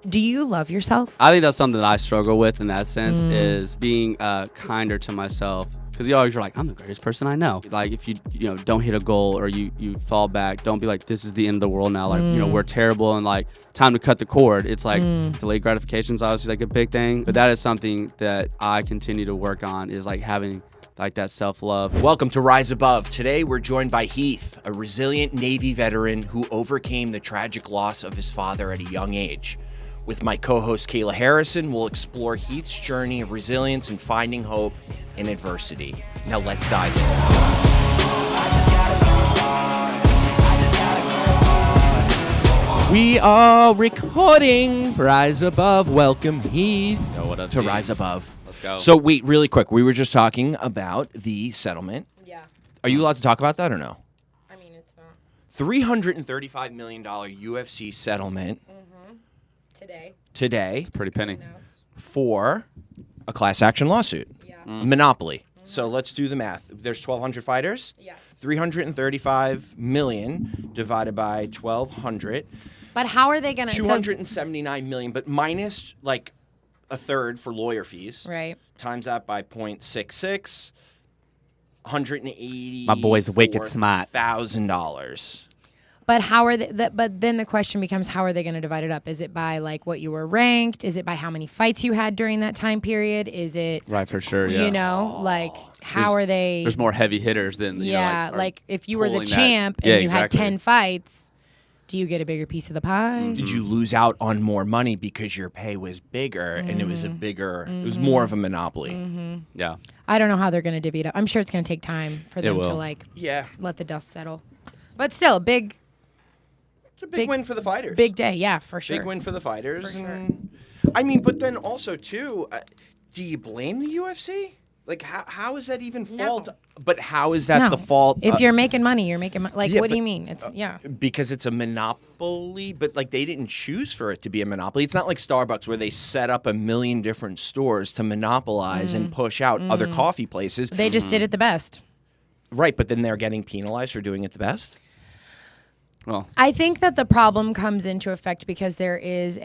Do you love yourself? I think that's something that I struggle with in that sense is being kinder to myself. Because you always are like, I'm the greatest person I know. Like, if you don't hit a goal or you fall back, don't be like, this is the end of the world now. Like, we're terrible and like, time to cut the cord. It's like delayed gratification is obviously like a big thing. But that is something that I continue to work on is like having like that self-love. Welcome to Rise Above. Today we're joined by Heath, a resilient Navy veteran who overcame the tragic loss of his father at a young age. With my co-host Kayla Harrison, we'll explore Heath's journey of resilience and finding hope in adversity. Now let's dive in. We are recording Rise Above. Welcome, Heath, to Rise Above. Let's go. So wait, really quick. We were just talking about the settlement. Yeah. Are you allowed to talk about that or no? I mean, it's not. $335 million UFC settlement. Today It's a pretty penny. for a class action lawsuit. Yeah. Monopoly. So let's do the math. There's 1,200 fighters. Yes. 335 million divided by 1,200. But how are they going to... 279 million, but minus like a third for lawyer fees. Right. Times that by 0.66. $180. My boy's wicked smart. $1,000. But how are they? But then the question becomes, how are they going to divide it up? Is it by like what you were ranked? Is it by how many fights you had during that time period? Is it Right, for sure, yeah. You know, like how are they? There's more heavy hitters than like if you were the pulling that. champ and Yeah, you had exactly. 10 fights, do you get a bigger piece of the pie? Did you lose out on more money because your pay was bigger and it was a bigger, it was more of a monopoly? Yeah. I don't know how they're going to divvy it up. I'm sure it's going to take time for them to will. like Yeah. let the dust settle. But still, It's a big win for the fighters. big day, yeah, for sure. Big win for the fighters. For sure. And, I mean, but then also, too, do you blame the UFC? Like, how is that even fault? But how is that the fault? If you're making money, you're making money. Like, yeah, what do but, you mean? It's Because it's a monopoly, but like they didn't choose for it to be a monopoly. It's not like Starbucks where they set up 1 million different stores to monopolize and push out other coffee places. They just did it the best. Right, but then they're getting penalized for doing it the best? Well, I think that the problem comes into effect because there is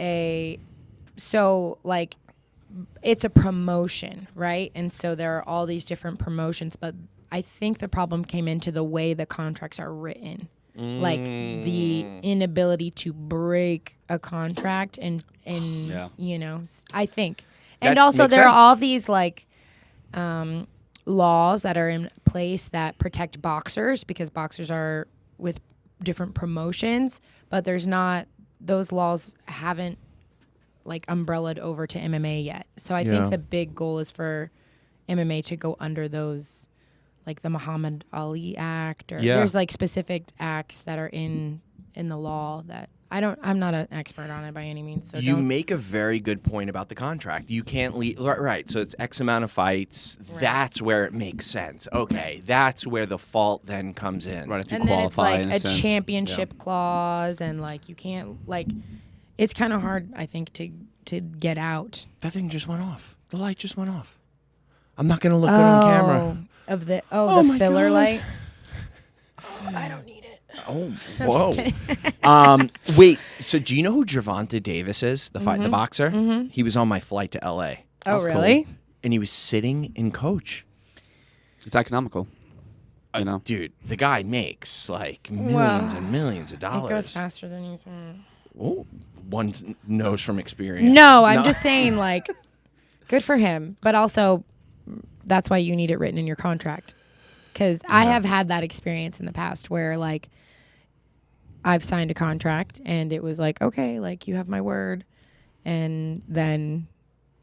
it's a promotion, right? And so there are all these different promotions, but I think the problem came into the way the contracts are written. Like the inability to break a contract and I think. And That also makes there are sense. all these like laws that are in place that protect boxers because boxers are with different promotions, but those laws haven't like umbrellaed over to MMA yet. So I think the big goal is for MMA to go under those, like the Muhammad Ali Act, or there's like specific acts that are in the law that I'm not an expert on it by any means. So You make a very good point about the contract. You can't leave. Right. So it's X amount of fights. Right. That's where it makes sense. Okay. That's where the fault then comes in. right, if you and then it's qualify like in a sense. championship clause, and like you can't like. It's kind of hard, I think, to get out. That thing just went off. The light just went off. I'm not going to look good on camera. Of the my filler God. light. I don't need it. Oh, whoa. Wait, so do you know who Gervonta Davis is, the boxer? He was on my flight to L.A. Oh, That's really? cool. And he was sitting in coach. It's economical. You know? Dude, the guy makes like millions and millions of It dollars. goes faster than you think. Oh, one knows from experience. No, I'm just saying, like, good for him. But also, that's why you need it written in your contract. Because I have had that experience in the past where, like, I've signed a contract and it was like, okay, like, you have my word. And then,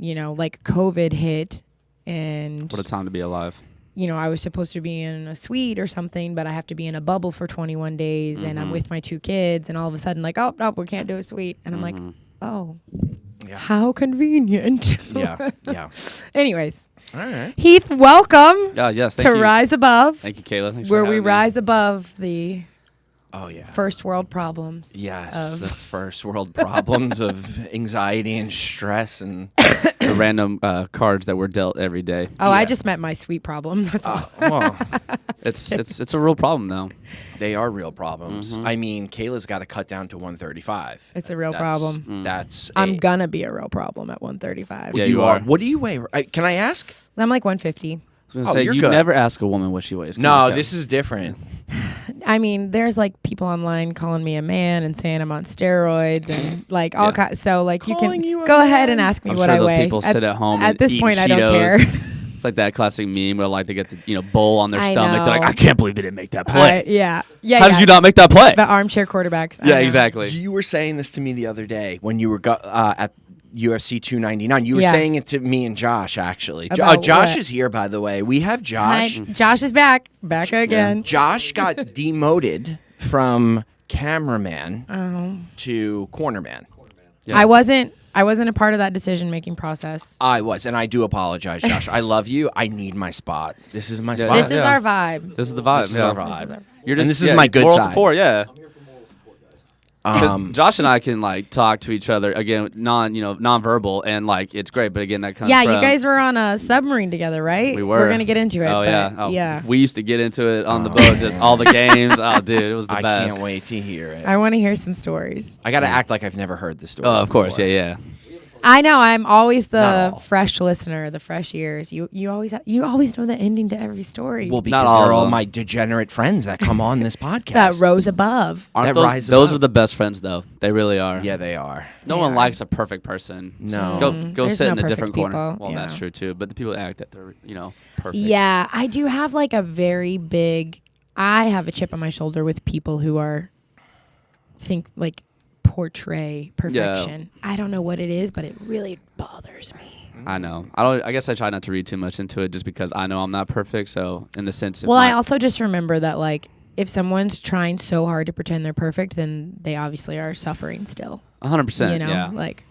like, COVID hit and... What a time to be alive. I was supposed to be in a suite or something, but I have to be in a bubble for 21 days and I'm with my 2 kids, and all of a sudden like, oh, no, we can't do a suite. And I'm like, oh, how convenient. Yeah. Anyways. All right. Heath, welcome Yes, to thank you. Rise Above, Thank you, Kayla. Thanks where for we having me. rise above the Oh, yeah. first world problems. Yes, the first world problems of anxiety and stress and... The random cards that were dealt every day. Oh, I just meant my sweet problem. That's all. Well, It's a real problem though. They are real problems. I mean, Kayla's got to cut down to 135. It's a real problem. That's. I'm gonna be a real problem at 135. Yeah, you are. What do you weigh? Can I ask? I'm like 150. I was gonna say you're you good. never ask a woman what she weighs. No, this is different. I mean, there's like people online calling me a man and saying I'm on steroids and like all kinds. So like you Calling can you a go man? ahead and ask me I'm what sure I those weigh. people sit at home At and this eat point, I don't Cheetos. care. It's like that classic meme where like they get the bowl on their I stomach. They're like, know. I can't believe they didn't make that play. Yeah. How did you not make that play? The armchair quarterbacks. I Yeah, know. exactly. You were saying this to me the other day when you were at UFC 299. You were Yeah. saying it to me and Josh, actually. About Josh what? is here, by the way. We have Hi, Josh. Josh is back again. Josh got demoted from cameraman to cornerman. Yeah. I wasn't a part of that decision making process. I was, and I do apologize, Josh. I love you. I need my spot. This is my Yeah. spot. This is our vibe. This is the vibe. This is yeah. our vibe. You're And this is my good moral side. support. Yeah. 'Cause Um, Josh and I can like talk to each other again, non-verbal, and like it's great. But again, that comes Yeah, from, you guys were on a submarine together, right? We were. We're gonna get into it. Oh but yeah, yeah. We used to get into it on the boat, just all the games. Oh, dude, it was the I best. can't wait to hear it. I want to hear some stories. I got to act like I've never heard the story. Oh, of course, yeah. I know. I'm always Not the all. fresh listener, the fresh ears. You always know the ending to every story. Well, because all they're of all them. my degenerate friends that come on this podcast. that rose above. Aren't That rise those above. are the best friends, though. They really are. Yeah, they are. No They one are. likes a perfect person. No. Go There's sit no in a perfect different corner. people, Well, yeah. that's true too. But the people that act that they're perfect. Yeah, I do have like a very big. I have a chip on my shoulder with people who portray perfection. I don't know what it is, but it really bothers me. I know. I guess I try not to read too much into it, just because I know I'm not perfect. So in the sense, of Well, I also just remember that like if someone's trying so hard to pretend they're perfect, then they obviously are suffering still. 100%. You know, Yeah. like.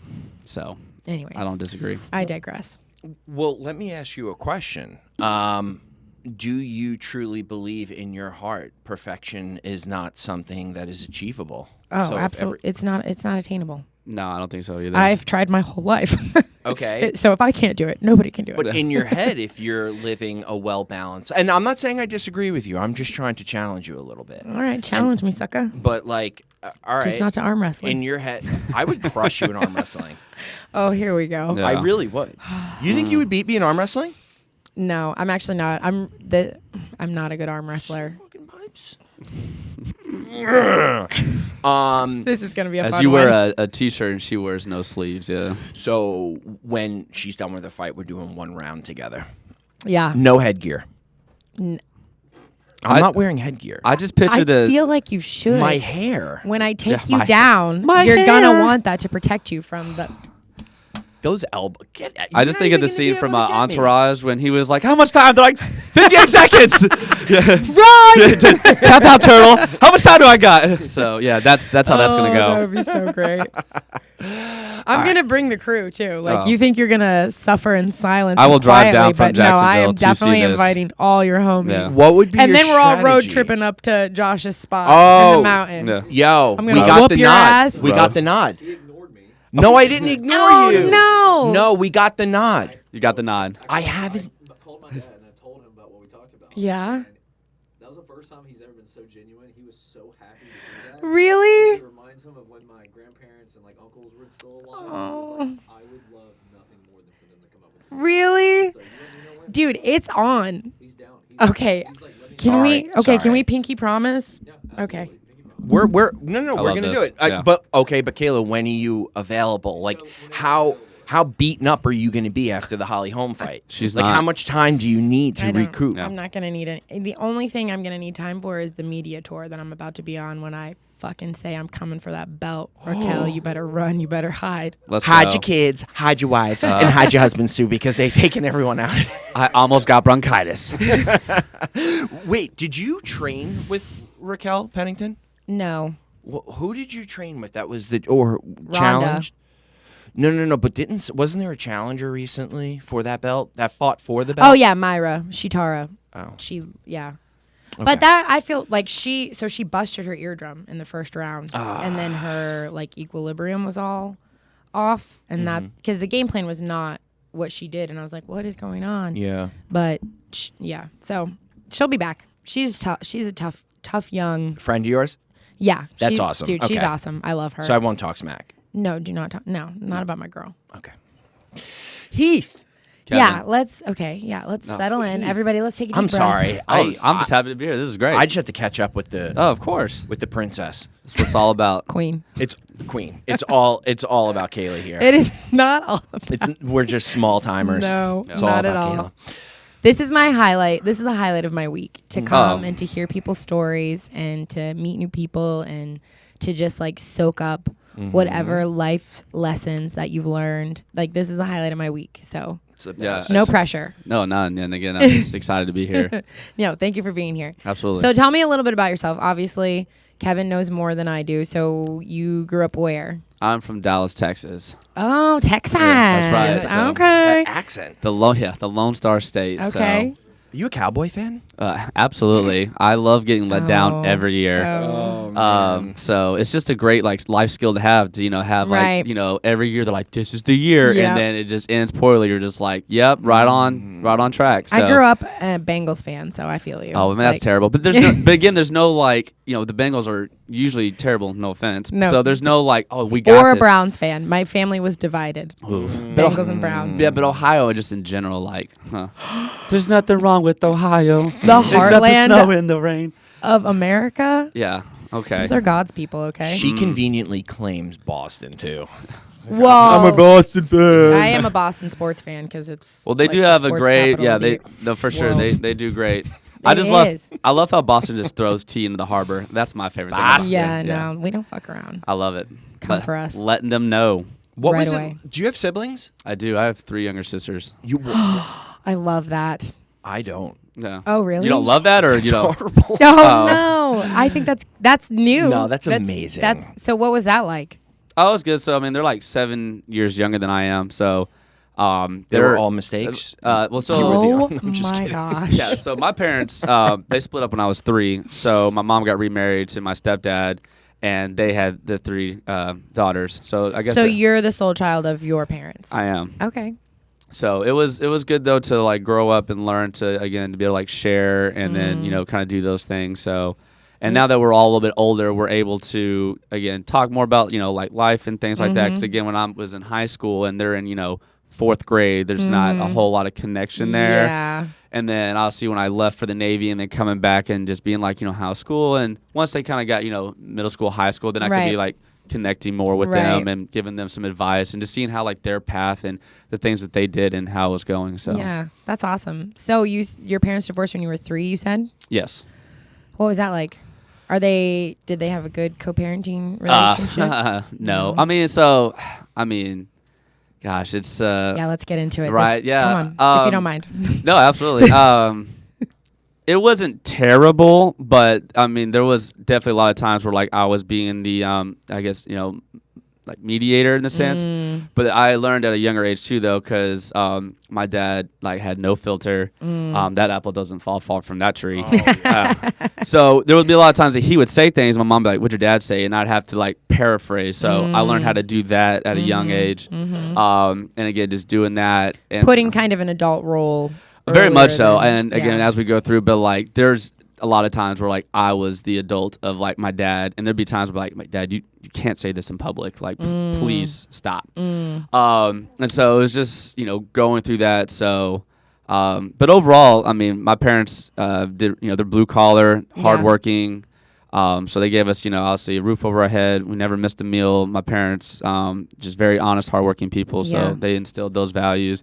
So Anyways, I don't disagree. I digress. Well, let me ask you a question. Do you truly believe in your heart perfection is not something that is achievable? Oh, So if absolutely. It's not attainable. No, I don't think so either. I've tried my whole life. Okay. So if I can't do it, nobody can do it. But in your head, if you're living a well-balanced, and I'm not saying I disagree with you, I'm just trying to challenge you a little bit. All right, challenge me, sucker. But like, all right, Just not to arm wrestling. in your head, I would crush you in arm wrestling. Oh, here we go. Yeah. I really would. You think you would beat me in arm wrestling? No, I'm actually not. I'm not a good arm wrestler. Fucking pipes. This is gonna be a As fun you one. wear a t-shirt and she wears no sleeves. Yeah. So when she's done with the fight, we're doing one round together. Yeah. No headgear. N- I'm not wearing headgear. I just picture I feel like you should. My hair. When I take Yeah, you my- down, my you're hair. gonna want that to protect you from the. Those elbows. I just think of the scene from Entourage when he was like, "How much time?" They're like, "58 seconds." Run! Tap out, turtle. How much time do I got? So yeah, that's how that's gonna That go. would be so great. I'm gonna bring the crew too. Like Oh. you think you're gonna suffer in silence? I will and drive down quietly, from but no, I Jacksonville am to see definitely this. inviting all your homies. Yeah. What would be And your then we're all road strategy? tripping up to Josh's spot in Oh. the mountains. Yeah. Yo, I'm we gonna got whoop the your nod. ass. We Bro. got the nod. No, I didn't ignore Oh you. no! No, we got the nod. You got the nod. I haven't. I called my dad and I told him about what we talked about. Yeah. And that was the first time he's ever been so genuine. He was so happy to do that. Really? It reminds him of when my grandparents and like uncles were still alive. Oh. It was like, I would love nothing more than for them to come up with. Really? So you know when? Dude, it's on. He's down. He's Okay. He's like, let me Can Sorry, we? Okay. Can sorry. we pinky promise? Yeah, Okay. absolutely. We're I we're love gonna this. do it. Yeah. But Kayla, when are you available? Like how beaten up are you gonna be after the Holly Holm fight? She's like not. how much time do you need to I don't- recoup? Yeah. I'm not gonna need it. The only thing I'm gonna need time for is the media tour that I'm about to be on when I fucking say I'm coming for that belt. Raquel, you better run. You better hide. Let's Hide go. your kids, hide your wives, and hide your husbands too, because they've taken everyone out. I almost got bronchitis. Wait, did you train with Raquel Pennington? No. Who did you train with? That was the challenge. No. But wasn't there a challenger recently for that belt that fought for the belt? Oh yeah, Myra Shitara. Oh. Yeah. Okay. But that I feel like she busted her eardrum in the first round, and then her like equilibrium was all off, and that because the game plan was not what she did, and I was like, what is going on? Yeah. But yeah, so she'll be back. she's tough. She's a tough young. Friend of yours? Yeah. That's awesome. Dude, she's Okay. awesome. I love her. So I won't talk smack. No, do not talk. No, not about my girl. Okay. Heath. Kevin. Yeah, let's settle in. Everybody, let's take a deep I'm breath. sorry. I'm just happy to be here. This is great. I just have to catch up with the of course. princess. That's what it's all about. Queen. It's Queen. It's all about Kayla here. It is not all about. We're just small timers. No, It's not all at about all. Kayla. This is my highlight. This is the highlight of my week, to come and to hear people's stories and to meet new people and to just like soak up whatever life lessons that you've learned. Like, this is the highlight of my week. So Yeah. no pressure. No, none. And again, I'm just excited to be here. No, thank you for being here. Absolutely. So tell me a little bit about yourself. Obviously, Kevin knows more than I do. So you grew up where? I'm from Dallas, Texas. Oh, Texas. that's right. So- Okay. That accent. The Lone Star State. Okay. So, Are you a Cowboy fan? absolutely. I love getting let Oh. down every year. So it's just a great like life skill to have have Right. like, every year they're like, this is the year. Yep. And then it just ends poorly. You're just like, yep, right on track. So, I grew up a Bengals fan, so I feel you. Oh, man, that's Like, terrible. But but again, there's no like, the Bengals are usually terrible. No offense. No. So there's no like, oh, we got Or a this. Browns fan. My family was divided. Oof. Bengals and Browns. Yeah, but Ohio just in general, like, there's nothing wrong with Ohio. The heartland in the rain. of America. Yeah. Okay. Those are God's people, okay? She conveniently claims Boston too. Whoa. Boston fan. I am a Boston sports fan because it's. Well, they like do the have a sports great. capital Yeah, of the no, for sure. world. They do great. I It just is. I love how Boston just throws tea into the harbor. That's my favorite thing. about Boston. Boston. Yeah, no, we don't fuck around. I love it. Come for us. Letting them know. What Right was away. it? Do you have siblings? I do. I have 3 younger sisters. You. I love that. I don't. Yeah. Oh, really? You don't love that, or you don't? Horrible. Oh, no. I think that's new. No, that's amazing. So what was that like? Oh, it's good. So I mean, they're like 7 years younger than I am. So, They they're were all mistakes. Well, so Oh, I'm just my kidding. gosh. yeah. So my parents, they split up when I was 3. So my mom got remarried to my stepdad, and they had the 3 daughters. So I guess So you're the sole child of your parents. I am. Okay. So it was good though to like grow up and learn to be able to like share and then kind of do those things. So, and now that we're all a little bit older, we're able to again talk more about like life and things like that. Because again, when I was in high school and they're in 4th grade, there's not a whole lot of connection there. Yeah. And then I'll see when I left for the Navy and then coming back and just being like how's school. And once they kind of got middle school, high school, then I could be Right. like connecting more with Right. them and giving them some advice and just seeing how like their path and the things that they did and how it was going. So Yeah, that's awesome. So your parents divorced when you were 3, you said? yes. What was that like? Did they have a good co-parenting relationship? No. I mean, gosh, it's Yeah, let's get into it. right, yeah, Come on, if you don't mind. no, absolutely. It wasn't terrible, but I mean, there was definitely a lot of times where like I was being the I guess like mediator in the sense. But I learned at a younger age too, though, because my dad like had no filter. That apple doesn't fall far from that tree. So there would be a lot of times that he would say things. My mom would be like, "What'd your dad say?" And I'd have to like paraphrase. So I learned how to do that at a young age. And again, just doing that and Putting kind of an adult role. very much earlier so. than- And again, yeah. as we go through, but like there's a lot of times where like I was the adult of like my dad, and there'd be times where like, my dad, you can't say this in public, like please stop. And so it was just going through that. So but overall, I mean, my parents did they're blue collar, hardworking. So they gave us obviously a roof over our head. We never missed a meal. My parents just very honest, hardworking people. So Yeah. they instilled those values.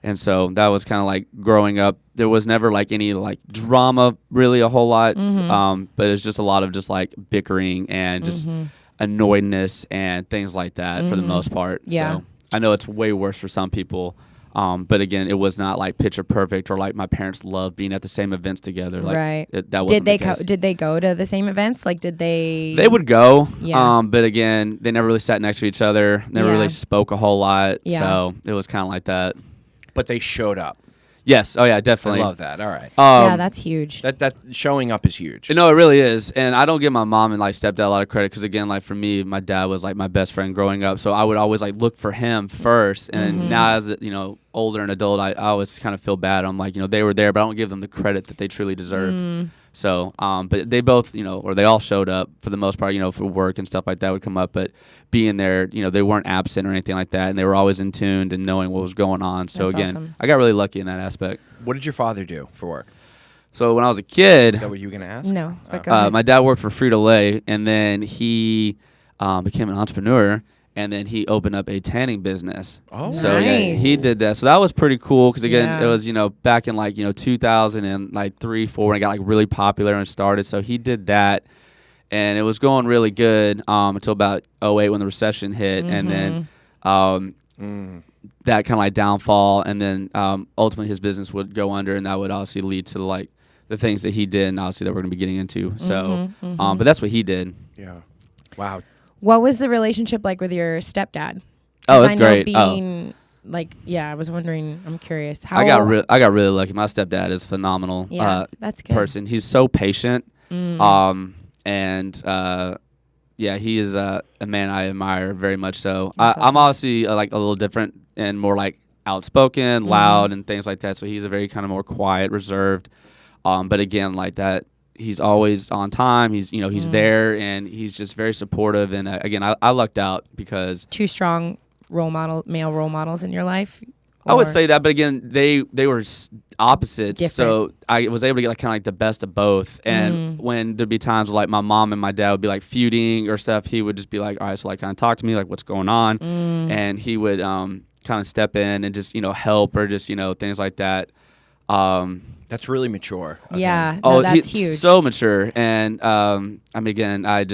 And so that was kind of like growing up. There was never like any like drama really a whole lot. But it's just a lot of just like bickering and just annoyedness and things like that for the most part. Yeah. So I know it's way worse for some people. But again, it was not like picture perfect or like my parents loved being at the same events together. Like Right. that wasn't the case. Did they go to the same events? Like, did they? They would go, Yeah. but again, they never really sat next to each other. Never Yeah. really spoke a whole lot. Yeah. So it was kind of like that. But they showed up. Yes. Oh yeah, I definitely. love that. All right. Yeah, that's huge. That showing up is huge. No, it really is. And I don't give my mom and like stepdad a lot of credit because again, like for me, my dad was like my best friend growing up. So I would always like look for him first. And now as older and adult, I always kind of feel bad. I'm like, they were there, but I don't give them the credit that they truly deserved. So, but they both, or they all showed up for the most part, for work and stuff like that would come up. But being there, they weren't absent or anything like that. And they were always in tune and knowing what was going on. So, That's again, awesome. I got really lucky in that aspect. What did your father do for work? So, when I was a kid, Is that what you were going to ask? No, but go ahead. my dad worked for Frito-Lay, and then he became an entrepreneur. And then he opened up a tanning business. Oh, so yeah, Nice. he did that. So that was pretty cool because again, Yeah. it was back in 2003, 4 when it got really popular and started. So he did that, and it was going really good until about 2008 when the recession hit, and then that kind of downfall, and then ultimately his business would go under, and that would obviously lead to the things that he did, and obviously that we're going to be getting into. So, but that's what he did. Yeah. Wow. What was the relationship like with your stepdad? Oh, 'Cause it's I know great. Being I was wondering. I'm curious. How I got really lucky. My stepdad is phenomenal. Yeah, that's good. Person. He's so patient. And yeah, he is a man I admire very much. So That's I'm awesome. obviously a little different and more outspoken, loud, and things like that. So he's a very kind of more quiet, reserved. But again, that. He's always on time. He's he's there, and he's just very supportive. And again, I lucked out because 2 strong male role models in your life. I would Or- say that, but again, they were opposites, Different. so I was able to get kind of the best of both. And when there'd be times where my mom and my dad would be feuding or stuff, he would just be all right, so kind of talk to me, what's going on, and he would kind of step in and just help or just things like that. That's really mature. of Yeah. him. No, that's he's huge. so mature, and again, I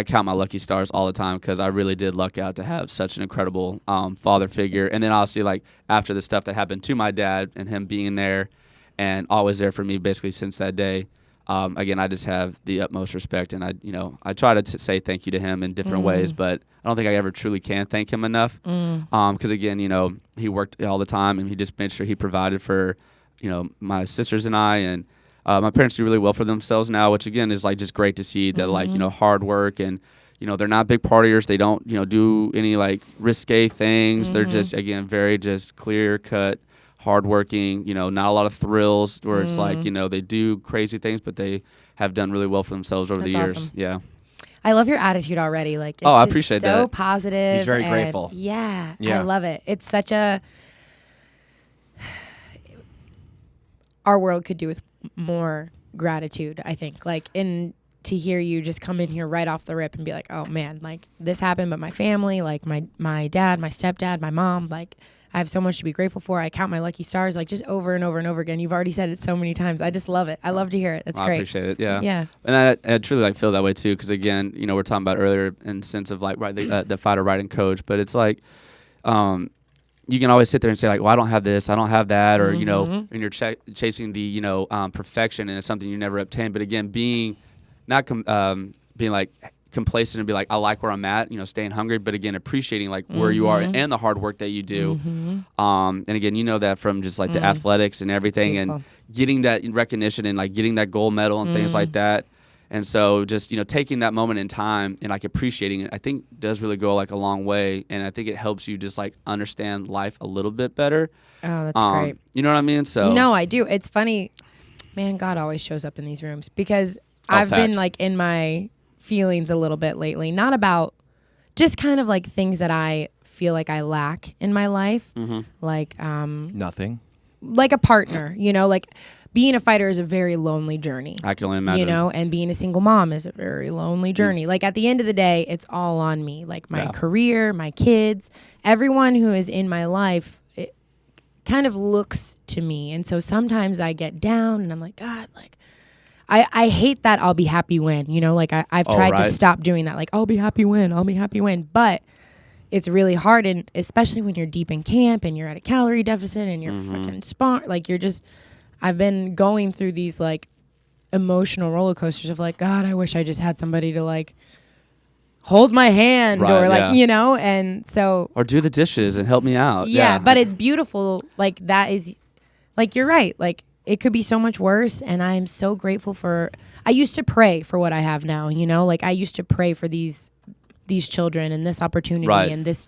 count my lucky stars all the time because I really did luck out to have such an incredible father figure. And then obviously, after the stuff that happened to my dad and him being there and always there for me, basically since that day. Again, I just have the utmost respect, and I try to say thank you to him in different ways, but I don't think I ever truly can thank him enough. Because again, he worked all the time, and he just made sure he provided for my sisters and I, and my parents do really well for themselves now, which again is just great to see that hard work, and they're not big partiers. They don't do any risque things. They're just again very just clear cut, hardworking. Not a lot of thrills where it's they do crazy things, but they have done really well for themselves over That's the years. awesome. Yeah. I love your attitude already. It's I just appreciate so that. positive. He's very and grateful. Yeah, Yeah. I love it. It's such a. Our world could do with more gratitude, I think. And to hear you just come in here right off the rip and be oh man, this happened, but my family, my dad, my stepdad, my mom, I have so much to be grateful for. I count my lucky stars, just over and over and over again. You've already said it so many times. I just love it. I love to hear it. That's I great. appreciate it. Yeah. Yeah. And I truly feel that way too, because again, we're talking about earlier in the sense of the fighter writing coach, but it's you can always sit there and say well, I don't have this, I don't have that, or and you're chasing the perfection, and it's something you never obtain. But again, being not being complacent and be I like where I'm at, staying hungry, but again appreciating where you are and the hard work that you do. And again, that from just the athletics and everything, Beautiful. and getting that recognition and getting that gold medal and things like that. And so just, taking that moment in time and appreciating it, I think does really go a long way. And I think it helps you just understand life a little bit better. Oh, that's great. You know what I mean? So No, I do. It's funny. Man, God always shows up in these rooms because I've been facts. in my feelings a little bit lately, not about just kind of things that I feel I lack in my life. Nothing. Like a partner, being a fighter is a very lonely journey. I can only imagine. And being a single mom is a very lonely journey. At the end of the day, it's all on me. My career, my kids, everyone who is in my life, it kind of looks to me. And so sometimes I get down and I'm God, I hate that I'll be happy when, I've tried to stop doing that. I'll be happy when, I'll be happy when. But it's really hard, and especially when you're deep in camp and you're at a calorie deficit and you're fucking you're just, I've been going through these emotional roller coasters of God, I wish I just had somebody to hold my hand or and so. Or do the dishes and help me out. Yeah, but it's beautiful. That is, you're right. It could be so much worse, and I'm so grateful for. I used to pray for what I have now. I used to pray for these children and this opportunity and this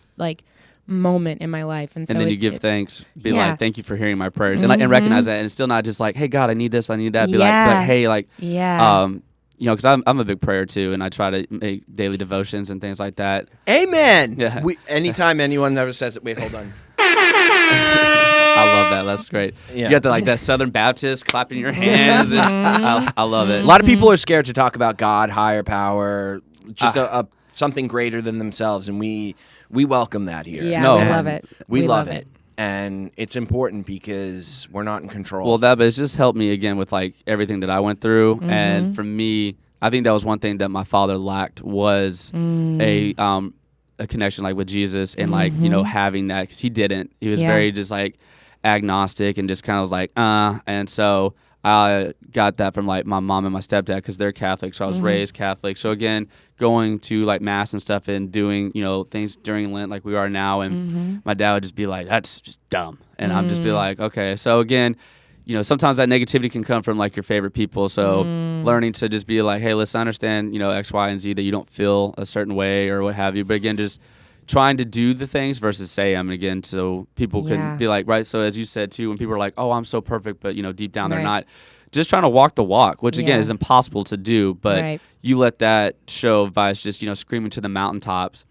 moment in my life. And so then you give thanks, be yeah. like, thank you for hearing my prayers, and recognize that. And it's still not just like, hey, God, I need this, I need that. Be Yeah. like, hey, like, Yeah. you know, because I'm a big prayer too, and I try to make daily devotions and things like that. Amen. Yeah. Anytime anyone ever says it, wait, hold on. I love that. That's great. Yeah. You got the, like that Southern Baptist clapping your hands. And I love it. A lot of people are scared to talk about God, higher power, just a something greater than themselves, and we welcome that here. Yeah, No. we And love it. We love it. And it's important because we're not in control. Well, but it's just helped me again with like everything that I went through, and for me, I think that was one thing that my father lacked was a connection like with Jesus and like you know having that, because he didn't. He was very just like agnostic and just kind of was like and so I got that from like my mom and my stepdad because they're Catholic, so I was raised Catholic. So again, going to like mass and stuff and doing, you know, things during Lent like we are now, and my dad would just be like, that's just dumb, and I'm just be like, okay. So again, you know, sometimes that negativity can come from like your favorite people, so learning to just be like, hey, listen, I understand, you know, X, Y, and Z, that you don't feel a certain way or what have you, but again, just trying to do the things versus say them, again, so people can be like, right, so as you said too, when people are like, oh, I'm so perfect, but you know, deep down they're not, just trying to walk the walk, which again is impossible to do, but you let that show vice just, you know, screaming to the mountaintops.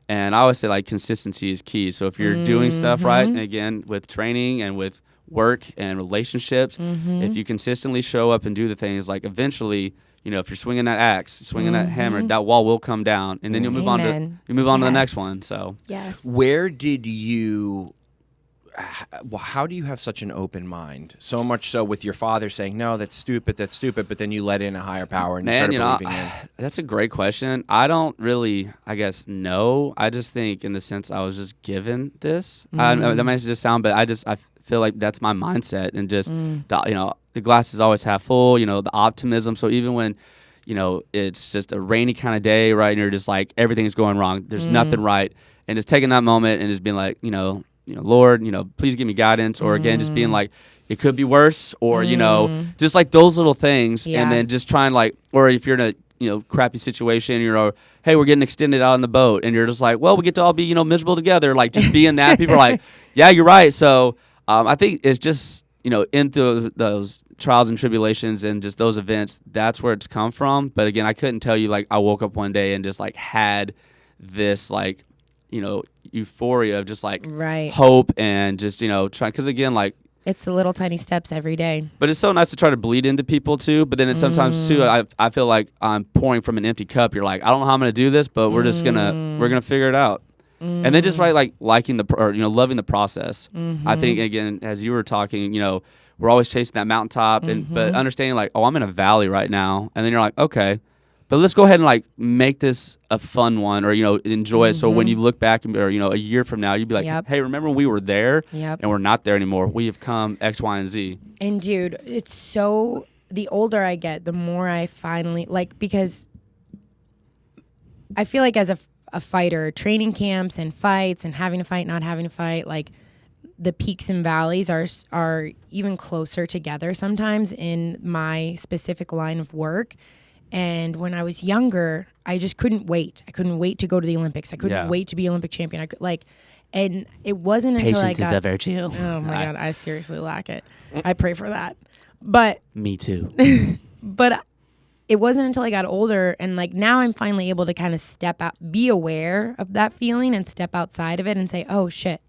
And I always say like consistency is key. So if you're doing stuff right, and again with training and with work and relationships, if you consistently show up and do the things, like eventually, you know, if you're swinging that axe, swinging that hammer, that wall will come down, and then you'll move on to the next one. So where did you? How do you have such an open mind? So much so with your father saying, "No, that's stupid," but then you let in a higher power and you started believing in. That's a great question. I don't really, I guess, know. I just think, in the sense, I was just given this. That might just sound, but I feel like that's my mindset, and just you know, the glass is always half full. You know, the optimism. So even when, you know, it's just a rainy kind of day, right, and you're just like everything's going wrong, there's nothing right, and just taking that moment and just being like, you know, Lord, you know, please give me guidance, or again, just being like, it could be worse, or you know, just like those little things, and then just trying like, or if you're in a, you know, crappy situation, you know, hey, we're getting extended out on the boat, and you're just like, well, we get to all be, you know, miserable together, like just being that. People are like, yeah, you're right. So I think it's just, you know, into those trials and tribulations and just those events, that's where it's come from. But again, I couldn't tell you like I woke up one day and just like had this like, you know, euphoria of just like hope and just, you know, trying, because again, like, it's the little tiny steps every day. But it's so nice to try to bleed into people too. But then it's sometimes too, I feel like I'm pouring from an empty cup. You're like, I don't know how I'm gonna do this, but we're gonna figure it out. And then just like liking or you know, loving the process. I think again, as you were talking, you know, we're always chasing that mountaintop, and but understanding like, oh, I'm in a valley right now, and then you're like, okay, but let's go ahead and like make this a fun one, or you know, enjoy it. So when you look back, or you know, a year from now, you'd be like, hey, remember when we were there, and we're not there anymore. We have come X, Y, and Z. And dude, it's so, the older I get, the more I finally like, because I feel like as a fighter, training camps and fights and having to fight, not having to fight, like the peaks and valleys are even closer together sometimes in my specific line of work. And when I was younger, I just couldn't wait. I couldn't wait to go to the Olympics. I couldn't wait to be Olympic champion. I could and it wasn't until I got. Patience is the virtue. Oh my God, I seriously lack it. I pray for that. But me too. But it wasn't until I got older, and like now I'm finally able to kind of step out, be aware of that feeling, and step outside of it and say, oh shit,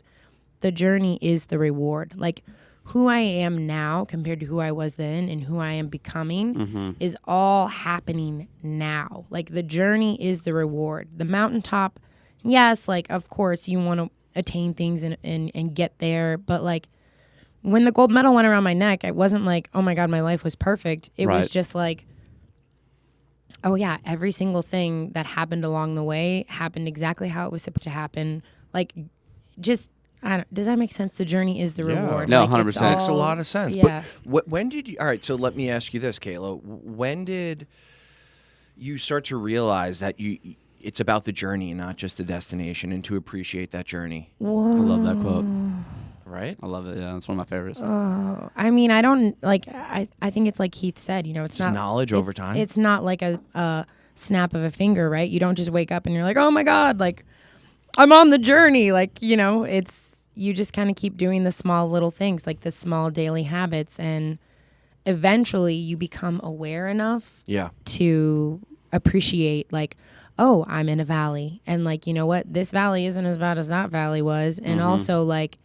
the journey is the reward. Like, who I am now compared to who I was then, and who I am becoming is all happening now. Like, the journey is the reward. The mountaintop, yes, like, of course, you want to attain things and get there. But, like, when the gold medal went around my neck, it wasn't like, oh, my God, my life was perfect. It was just like, oh, yeah, every single thing that happened along the way happened exactly how it was supposed to happen. Like, just... does that make sense? The journey is the reward. No, like, 100%. Makes a lot of sense. Yeah. But when did you? All right, so let me ask you this, Kayla. When did you start to realize that it's about the journey and not just the destination, and to appreciate that journey? Whoa. I love that quote. Right? I love it. Yeah, that's one of my favorites. Oh, I mean, I don't like. I think it's like Heath said. You know, it's just not knowledge over time. It's not like a snap of a finger, right? You don't just wake up and you're like, oh my God, like. I'm on the journey. Like, you know, you just kind of keep doing the small little things, like the small daily habits, and eventually you become aware enough to appreciate, like, oh, I'm in a valley, and like, you know what, this valley isn't as bad as that valley was, and also like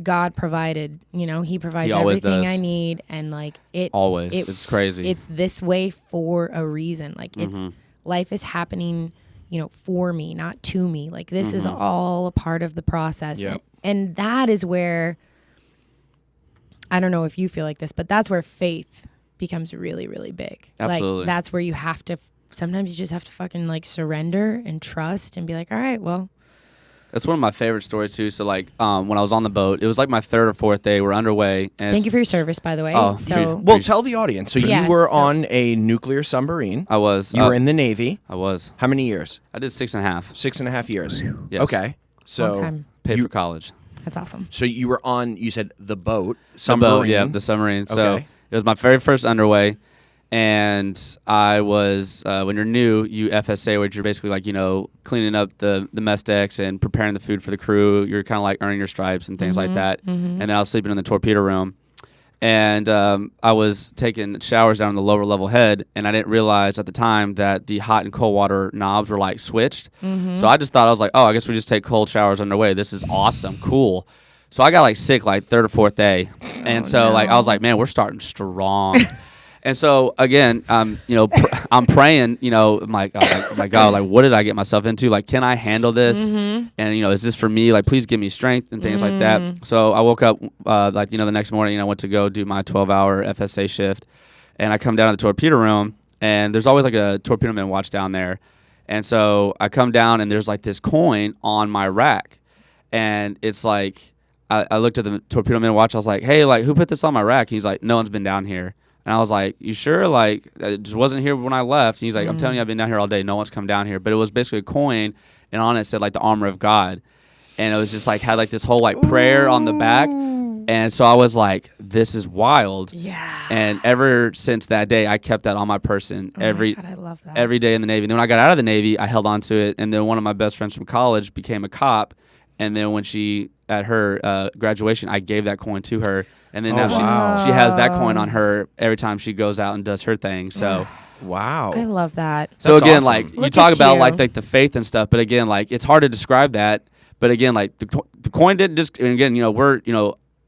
God provided, you know, he provides everything I need, and like it's crazy. It's this way for a reason. Like it's life is happening, you know, for me, not to me. Like this is all a part of the process. And that is where, I don't know if you feel like this, but that's where faith becomes really, really big. Absolutely. Like that's where you have to, sometimes you just have to fucking like surrender and trust and be like, all right, well. That's one of my favorite stories too. So like when I was on the boat, it was like my 3rd or 4th day. We're underway. And thank you for your service, by the way. Well, tell the audience. So you were on a nuclear submarine. I was. You were in the Navy. I was. How many years? I did 6.5. 6.5 years. Yes. Okay. So long time. Paid for college. That's awesome. So you were on, you said the boat, submarine. The boat, yeah, the submarine. So Okay. it was my very first underway. And I was, when you're new, you FSA, which you're basically like, you know, cleaning up the mess decks and preparing the food for the crew. You're kind of like earning your stripes and things like that. And then I was sleeping in the torpedo room. And I was taking showers down in the lower level head, and I didn't realize at the time that the hot and cold water knobs were like switched. So I just thought, I was like, oh, I guess we just take cold showers underway. This is awesome, cool. So I got like sick like 3rd or 4th day. And so like I was like, man, we're starting strong. And so again, you know, I'm praying, you know, my God, like, what did I get myself into? Like, can I handle this? And, you know, is this for me? Like, please give me strength and things like that. So I woke up, like, you know, the next morning, and I went to go do my 12-hour FSA shift. And I come down to the torpedo room, and there's always like a torpedo man watch down there. And so I come down, and there's like this coin on my rack. And it's like, I looked at the torpedo man watch. I was like, hey, like, who put this on my rack? He's like, no one's been down here. And I was like, you sure? Like, it just wasn't here when I left. And he's like, I'm telling you, I've been down here all day. No one's come down here. But it was basically a coin, and on it said, like, the armor of God. And it was just, like, had, like, this whole, like, prayer on the back. And so I was like, this is wild. Yeah. And ever since that day, I kept that on my person every God, I love that. every day in the Navy. And then when I got out of the Navy, I held on to it. And then one of my best friends from college became a cop. And then when she, at her graduation, I gave that coin to her. And then now she has that coin on her every time she goes out and does her thing. So wow. I love that. So That's again, awesome. like you Look talk at about you. like the faith and stuff, but again, like it's hard to describe that. But again, like the coin didn't just. And again, you know, we're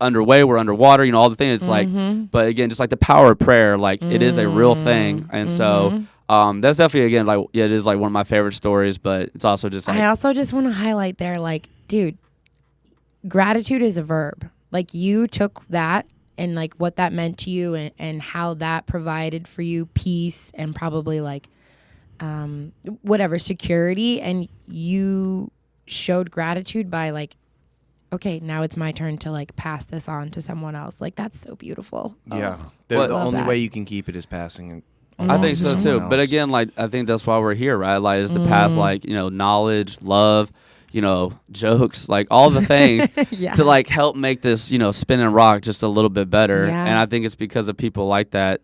underway, we're underwater, you know, all the things. It's like, but again, just like the power of prayer, like it is a real thing. And so that's definitely again like it is like one of my favorite stories. But it's also just like I also just want to highlight there, like, dude, gratitude is a verb. Like you took that and like what that meant to you and how that provided for you peace and probably like whatever security, and you showed gratitude by like, okay, now it's my turn to like pass this on to someone else. Like that's so beautiful. Yeah. Oh, The love only that. way you can keep it is passing it I along think to so too. someone But else. again, like I think that's why we're here, right? Like is to pass like, you know, knowledge, love, you know, jokes, like all the things Yeah. to like help make this, you know, spin and rock just a little bit better. Yeah. And I think it's because of people like that,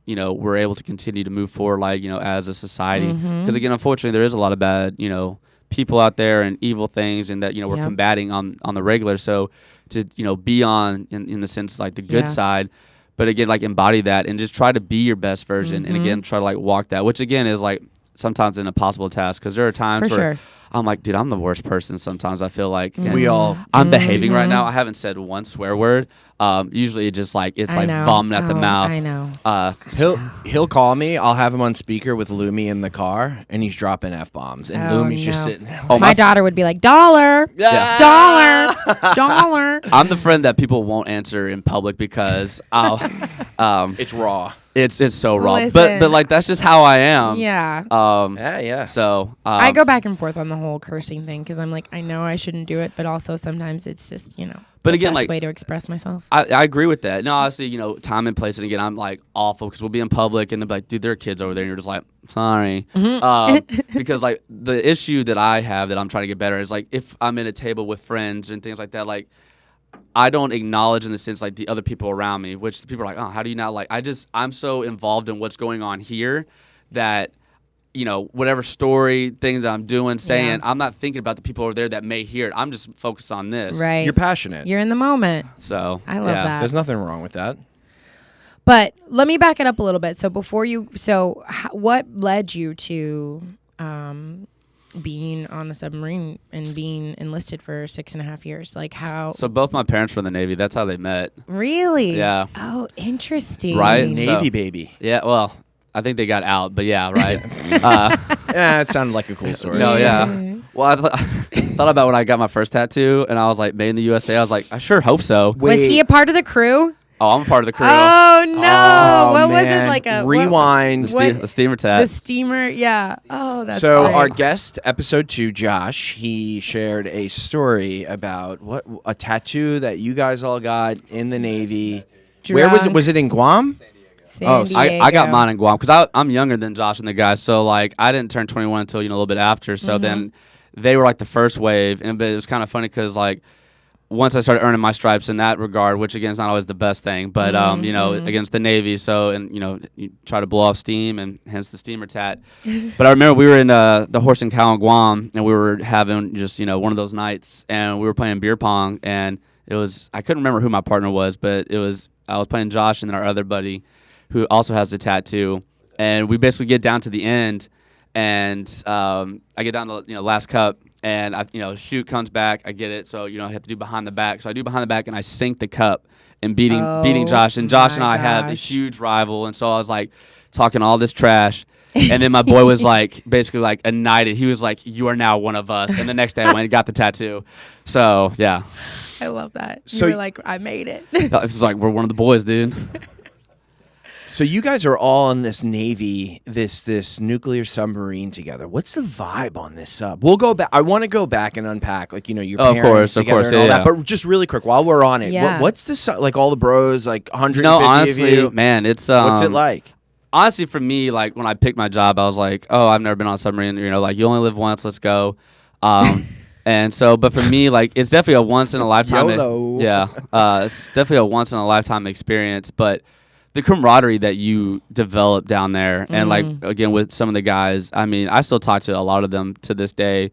you know, we're able to continue to move forward, like, you know, as a society. Because again, unfortunately, there is a lot of bad, you know, people out there and evil things, and that, you know, we're Yep. combating on the regular. So to, you know, be on in the sense like the good Yeah. side, but again, like embody that and just try to be your best version. And again, try to like walk that, which again is like sometimes an impossible task, because there are times For where sure. I'm like, dude, I'm the worst person sometimes, I feel like. And we all I'm behaving right now. I haven't said one swear word. Usually it just like it's I like know. vomiting at the Oh, mouth. I know. he'll call me. I'll have him on speaker with Lumi in the car, and he's dropping F-bombs, and Oh, Lumi's just no. sitting there. Oh, My daughter would be like, dollar, dollar. I'm the friend that people won't answer in public because It's raw. it's so raw. Listen. But like that's just how I am. Yeah. Yeah. So I go back and forth on the whole cursing thing because I'm like, I know I shouldn't do it, but also sometimes it's just, you know, But the again, best like- way to express myself. I agree with that. No, obviously, you know, time and place, and again, I'm like awful because we'll be in public and they'll be like, dude, there are kids over there, and you're just like, sorry, because like the issue that I have that I'm trying to get better is like if I'm at a table with friends and things like that, like I don't acknowledge in the sense like the other people around me, which the people are like, oh, how do you not like? I'm so involved in what's going on here that whatever story, things that I'm doing, saying, Yeah. I'm not thinking about the people over there that may hear it. I'm just focused on this. Right. You're passionate. You're in the moment. So I love yeah. that. There's nothing wrong with that. But let me back it up a little bit. So what led you to being on a submarine and being enlisted for 6.5 years? Like how? So both my parents were in the Navy. That's how they met. Really? Yeah. Oh, interesting. Right? Navy So- baby. Yeah, well, I think they got out, but yeah, right. Yeah, it sounded like a cool story. No, yeah. Well, I thought about when I got my first tattoo, and I was like, made in the USA. I was like, I sure hope so. Was he a part of the crew? Oh, I'm a part of the crew. Oh no! Oh, what was man. it like? A Rewind. what- The steamer tat. The steamer. Yeah. Oh, that's So great. our guest, episode 2, Josh, he shared a story about a tattoo that you guys all got in the Navy. Where was it? Drunk. Was it in Guam? San Oh, I got Diego. mine in Guam because I'm younger than Josh and the guys. So like I didn't turn 21 until a little bit after. So then they were like the first wave, but it was kind of funny because like once I started earning my stripes in that regard, which again is not always the best thing, but against the Navy. So and you try to blow off steam, and hence the steamer tat. But I remember we were in the Horse and Cow in Guam, and we were having just one of those nights, and we were playing beer pong, and it was I couldn't remember who my partner was, but I was playing Josh and then our other buddy, who also has the tattoo, and we basically get down to the end, and I get down to last cup. And shoot comes back, I get it. So I have to do behind the back. So I do behind the back, and I sink the cup and beating Josh. And Josh and I have a huge rival, and so I was like talking all this trash. And then my boy was like basically like ignited. He was like, "You are now one of us." And the next day I went and got the tattoo. So yeah, I love that. So You were like, I made it. it was like we're one of the boys, dude. So you guys are all in this Navy, this nuclear submarine together. What's the vibe on this sub? We'll go back. I want to go back and unpack, like, your Oh, of parents course, of together course, and all yeah, that. But just really quick, while we're on it, Yeah. what's this, like all the bros, like 150 No, of honestly, you? man, it's What's it like? Honestly, for me, like when I picked my job, I was like, oh, I've never been on a submarine. Like you only live once, let's go. And so, but for me, like it's definitely a once in a lifetime. YOLO. It's definitely a once in a lifetime experience. But the camaraderie that you develop down there, and like again with some of the guys, I mean, I still talk to a lot of them to this day,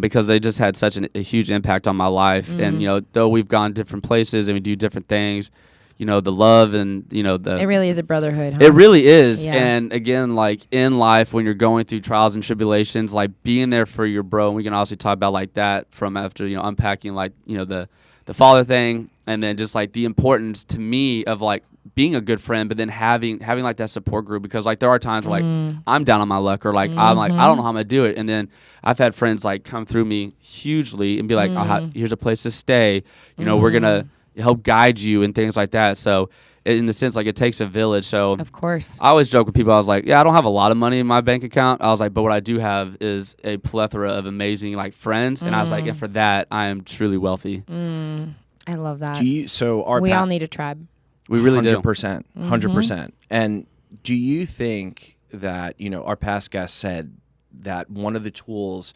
because they just had such a huge impact on my life. And though we've gone different places and we do different things, the love and the It really is a brotherhood. Huh? it really is. Yeah. And again, like in life, when you're going through trials and tribulations, like being there for your bro, and we can also talk about like that from after, unpacking like, the father thing, and then just like the importance to me of like being a good friend, but then having like that support group, because like there are times where like I'm down on my luck, or like I'm like, I don't know how I'm gonna do it. And then I've had friends like come through me hugely and be like, here's a place to stay. We're gonna help guide you and things like that. So in the sense, like it takes a village. So Of course. I always joke with people. I was like, yeah, I don't have a lot of money in my bank account. I was like, but what I do have is a plethora of amazing like friends. And I was like, and for that, I am truly wealthy. I love that. We all need a tribe. We really do. 100%. 100%. And do you think that, our past guest said that one of the tools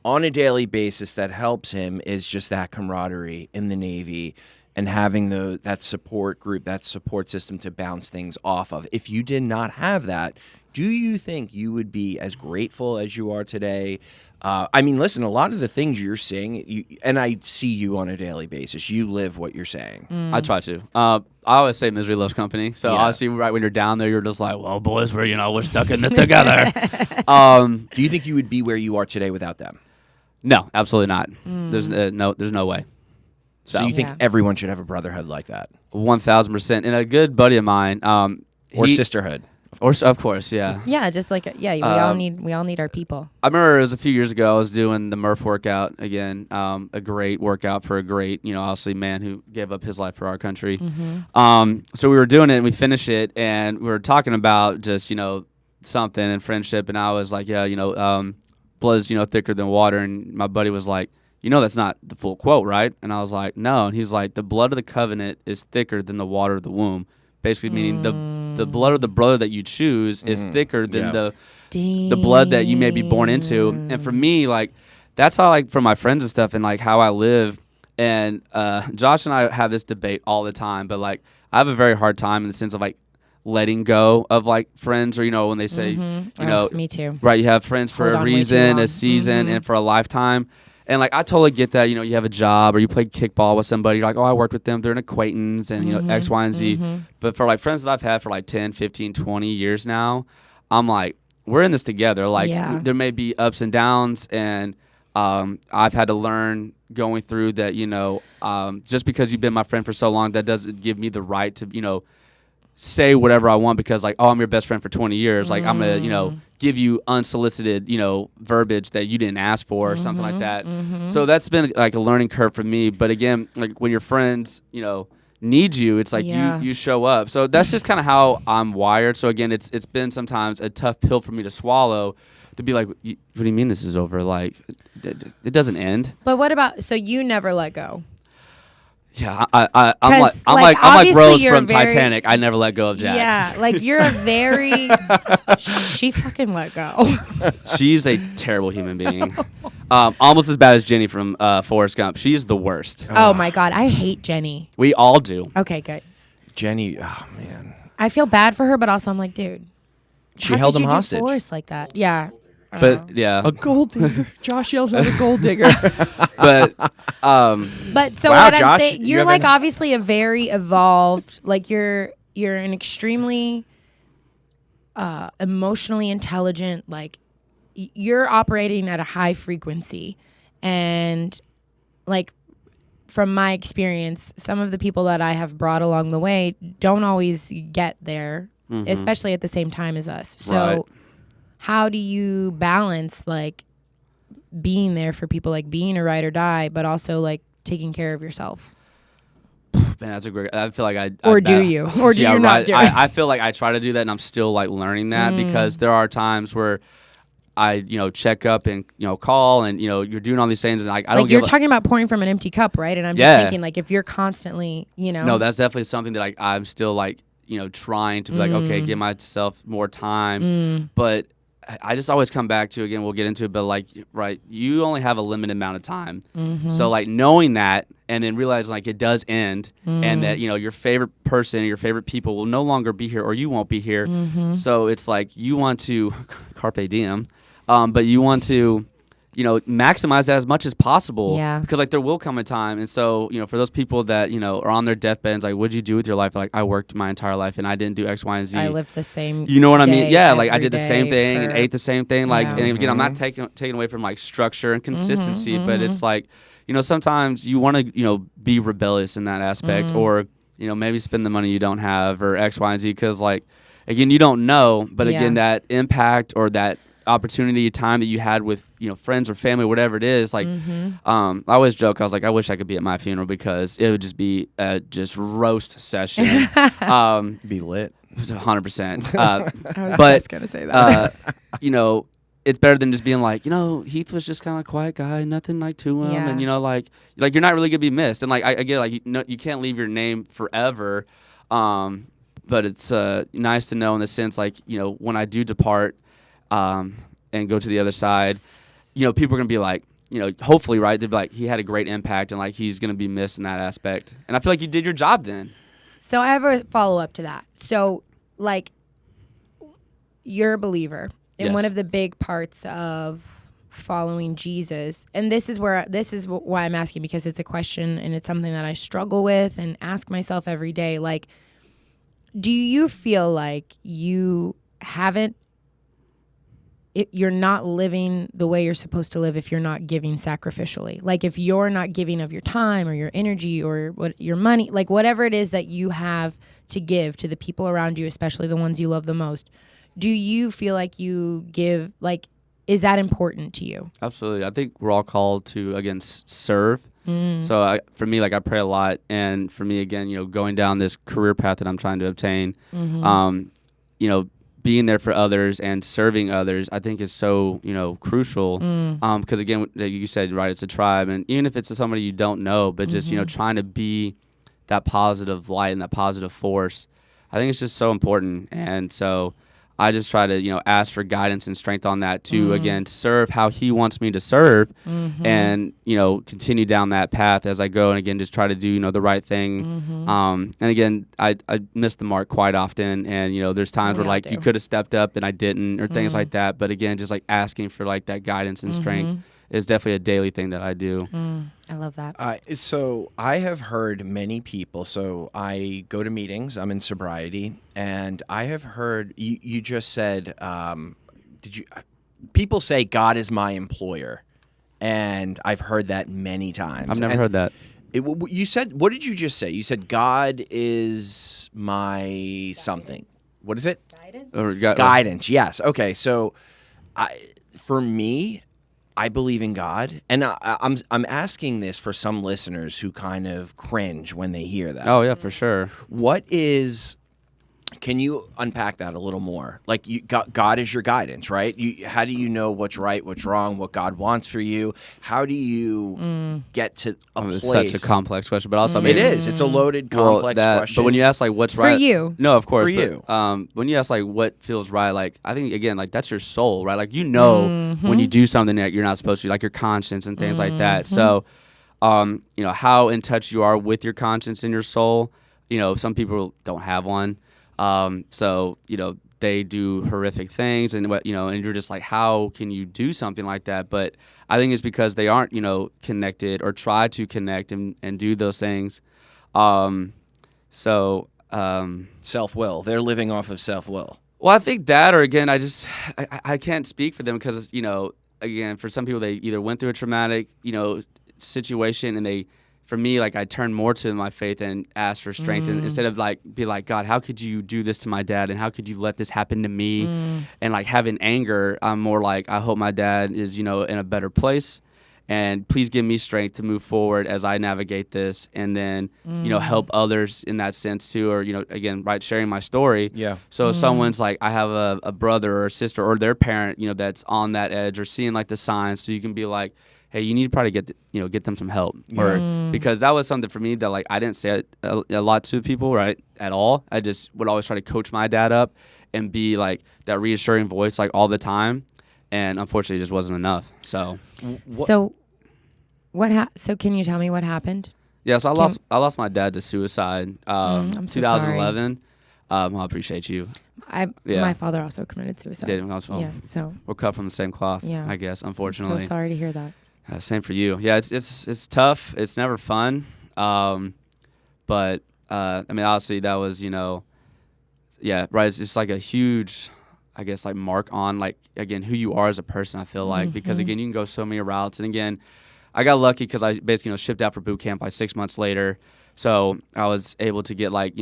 on a daily basis that helps him is just that camaraderie in the Navy and having that support group, that support system to bounce things off of? If you did not have that, do you think you would be as grateful as you are today? I mean, listen, a lot of the things you're saying, and I see you on a daily basis, you live what you're saying. I try to. I always say misery loves company. So Yeah. honestly, right when you're down there, you're just like, well, boys, we're stuck in this together. Do you think you would be where you are today without them? No, absolutely not. There's no way. So you think Yeah. everyone should have a brotherhood like that? 1,000%. And a good buddy of mine, Or sisterhood? of course, yeah. Yeah, just like we all need our people. I remember it was a few years ago. I was doing the Murph workout again, a great workout for a great, obviously man who gave up his life for our country. So we were doing it and we finished it, and we were talking about just something in friendship, and I was like, yeah, blood's thicker than water, and my buddy was like, that's not the full quote, right? And I was like, no, and he's like, the blood of the covenant is thicker than the water of the womb. Basically meaning the blood of the brother that you choose is thicker than the blood that you may be born into. And for me, like, that's how, like, for my friends and stuff and, like, how I live. And Josh and I have this debate all the time, but, like, I have a very hard time in the sense of, like, letting go of like friends, or when they say Me too. right, you have friends for Hold a on way too reason, long. a season, and for a lifetime. And like I totally get that. You have a job or you played kickball with somebody. You're like, oh, I worked with them. They're an acquaintance, and X, Y, and Z. But for like friends that I've had for like 10, 15, 20 years now, I'm like, we're in this together. Like there may be ups and downs, and I've had to learn going through that. Just because you've been my friend for so long, that doesn't give me the right to say whatever I want, because like, oh, I'm your best friend for 20 years. Like I'm gonna give you unsolicited verbiage that you didn't ask for or something like that. So that's been like a learning curve for me. But again, like when your friends need you, it's like you show up. So that's just kind of how I'm wired. So again, it's been sometimes a tough pill for me to swallow, to be like, what do you mean this is over? Like it doesn't end. But what about, so you never let go? Yeah, I'm like Rose from Titanic. I never let go of Jack. Yeah, like you're a very she fucking let go. She's a terrible human being. Almost as bad as Jenny from Forrest Gump. She's the worst. Oh my God, I hate Jenny. We all do. Okay, good. Jenny, oh man. I feel bad for her, but also I'm like, dude, She held him hostage. Forrest like that. Yeah. But yeah, A gold digger. Josh yells at a gold digger. but so Wow, what I'm Josh, saying, you you're like haven't- obviously a very evolved, like you're an extremely emotionally intelligent, like you're operating at a high frequency, and like from my experience, some of the people that I have brought along the way don't always get there, especially at the same time as us. So Right. how do you balance like being there for people, like being a ride or die, but also like taking care of yourself? man, that's a great. I feel like Or do you? Or do you not do it? I feel like I try to do that, and I'm still like learning that, because there are times where I check up and call, and you're doing all these things, and I don't Like you're give talking about pouring from an empty cup, right? And I'm just Yeah. thinking, like, if you're constantly, No, that's definitely something that I'm still like trying to be like, okay, give myself more time, but I just always come back to, again, we'll get into it, but like, right, you only have a limited amount of time. So like knowing that, and then realizing like it does end, and that your favorite person, your favorite people will no longer be here, or you won't be here. So it's like you want to carpe diem, but you want to maximize that as much as possible. Yeah. Because like there will come a time, and so for those people that are on their deathbeds, like, what'd you do with your life? Like, I worked my entire life and I didn't do X, Y, and Z. I lived the same. You know what I mean? day Yeah, like I every did the same day thing and for- ate the same thing. Like, Yeah. and again, I'm not taking away from like structure and consistency, but it's like sometimes you want to be rebellious in that aspect, or maybe spend the money you don't have, or X, Y, and Z, because like again, you don't know, but Yeah. again, that impact or that opportunity, time that you had with friends or family, whatever it is, like I always joke, I was like, I wish I could be at my funeral, because it would just be a just roast session. Be lit. 100%. I was But, just gonna say that. It's better than just being like, Heath was just kind of a quiet guy, nothing like to him, Yeah. and like you're not really gonna be missed, and like I get like you can't leave your name forever, but it's nice to know in the sense like when I do depart, and go to the other side, people are gonna be like, hopefully, right? They'd be like, he had a great impact, and like he's gonna be missed in that aspect, and I feel like you did your job then. So I have a follow up to that. So like, you're a believer. And Yes. one of the big parts of following Jesus, and this is why I'm asking, because it's a question and it's something that I struggle with and ask myself every day. Like, do you feel like you haven't, you're not living the way you're supposed to live if you're not giving sacrificially? Like, if you're not giving of your time or your energy or your money, like whatever it is that you have to give to the people around you, especially the ones you love the most, do you feel like you give, like, is that important to you? Absolutely. I think we're all called to, again, serve. So for me, like, I pray a lot, and for me, again, going down this career path that I'm trying to obtain, being there for others and serving others, I think is so, crucial. Because again, like you said, right, it's a tribe, and even if it's somebody you don't know, but just, trying to be that positive light and that positive force, I think it's just so important. And so, I just try to, ask for guidance and strength on that to, again, serve how he wants me to serve and, continue down that path as I go. And again, just try to do, the right thing. And again, I miss the mark quite often. And, there's times where like you could have stepped up and I didn't or things like that. But again, just like asking for like that guidance and strength is definitely a daily thing that I do. I love that. So I have heard many people. So I go to meetings. I'm in sobriety, and I have heard you just said. People say God is my employer, and I've heard that many times. I've never heard that. You said, what did you just say? You said God is my something. What is it? Guidance. Guidance. Yes. Okay. So, for me, I believe in God, and I'm asking this for some listeners who kind of cringe when they hear that. Oh yeah, for sure. Can you unpack that a little more? Like, God is your guidance, right? How do you know what's right, what's wrong, what God wants for you? How do you get to a place? It's such a complex question, but also it is. It's a loaded, complex question. But when you ask like what's right for you, no, of course, for you. When you ask like what feels right, like I think again, like that's your soul, right? Like when you do something that you're not supposed to, like your conscience and things like that. So, how in touch you are with your conscience and your soul. Some people don't have one. So, they do horrific things and and you're just like, how can you do something like that? But I think it's because they aren't, connected or try to connect and do those things. Self-will. They're living off of self-will. Well, I think that, or again, I can't speak for them because, again, for some people, they either went through a traumatic, situation and for me, like I turn more to my faith and ask for strength, and instead of like be like, God, how could you do this to my dad, and how could you let this happen to me, and like having anger, I'm more like, I hope my dad is in a better place, and please give me strength to move forward as I navigate this, and then help others in that sense too, or again, right, sharing my story. Yeah. So if someone's like, I have a brother or a sister or their parent, that's on that edge or seeing like the signs, so you can be like, hey, you need to probably get them some help, or because that was something for me that like I didn't say a lot to people, right, at all. I just would always try to coach my dad up and be like that reassuring voice like all the time, and unfortunately, it just wasn't enough. So, so can you tell me what happened? Yeah, so I lost my dad to suicide. I'm so 2011. I appreciate you. My father also committed suicide. So we're cut from the same cloth. Yeah. I guess, unfortunately. I'm so sorry to hear that. Same for you. Yeah, it's tough. It's never fun. But obviously that was right. It's just like a huge, I guess, like mark on like again who you are as a person. I feel like because again you can go so many routes, and again I got lucky because I basically shipped out for boot camp like 6 months later, so I was able to get like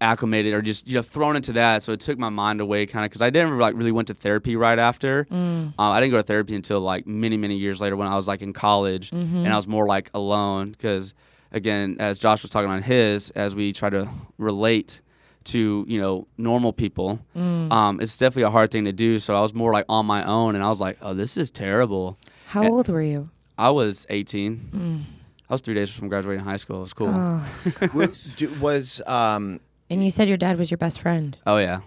acclimated or just thrown into that, so it took my mind away kind of because I didn't really went to therapy right after. I didn't go to therapy until like many years later when I was like in college, and I was more like alone because again, as Josh was talking on his, as we try to relate to normal people, it's definitely a hard thing to do, so I was more like on my own, and I was like, oh, this is terrible. How old were you? I was 18. I was 3 days from graduating high school. It was cool. And you said your dad was your best friend. Oh yeah,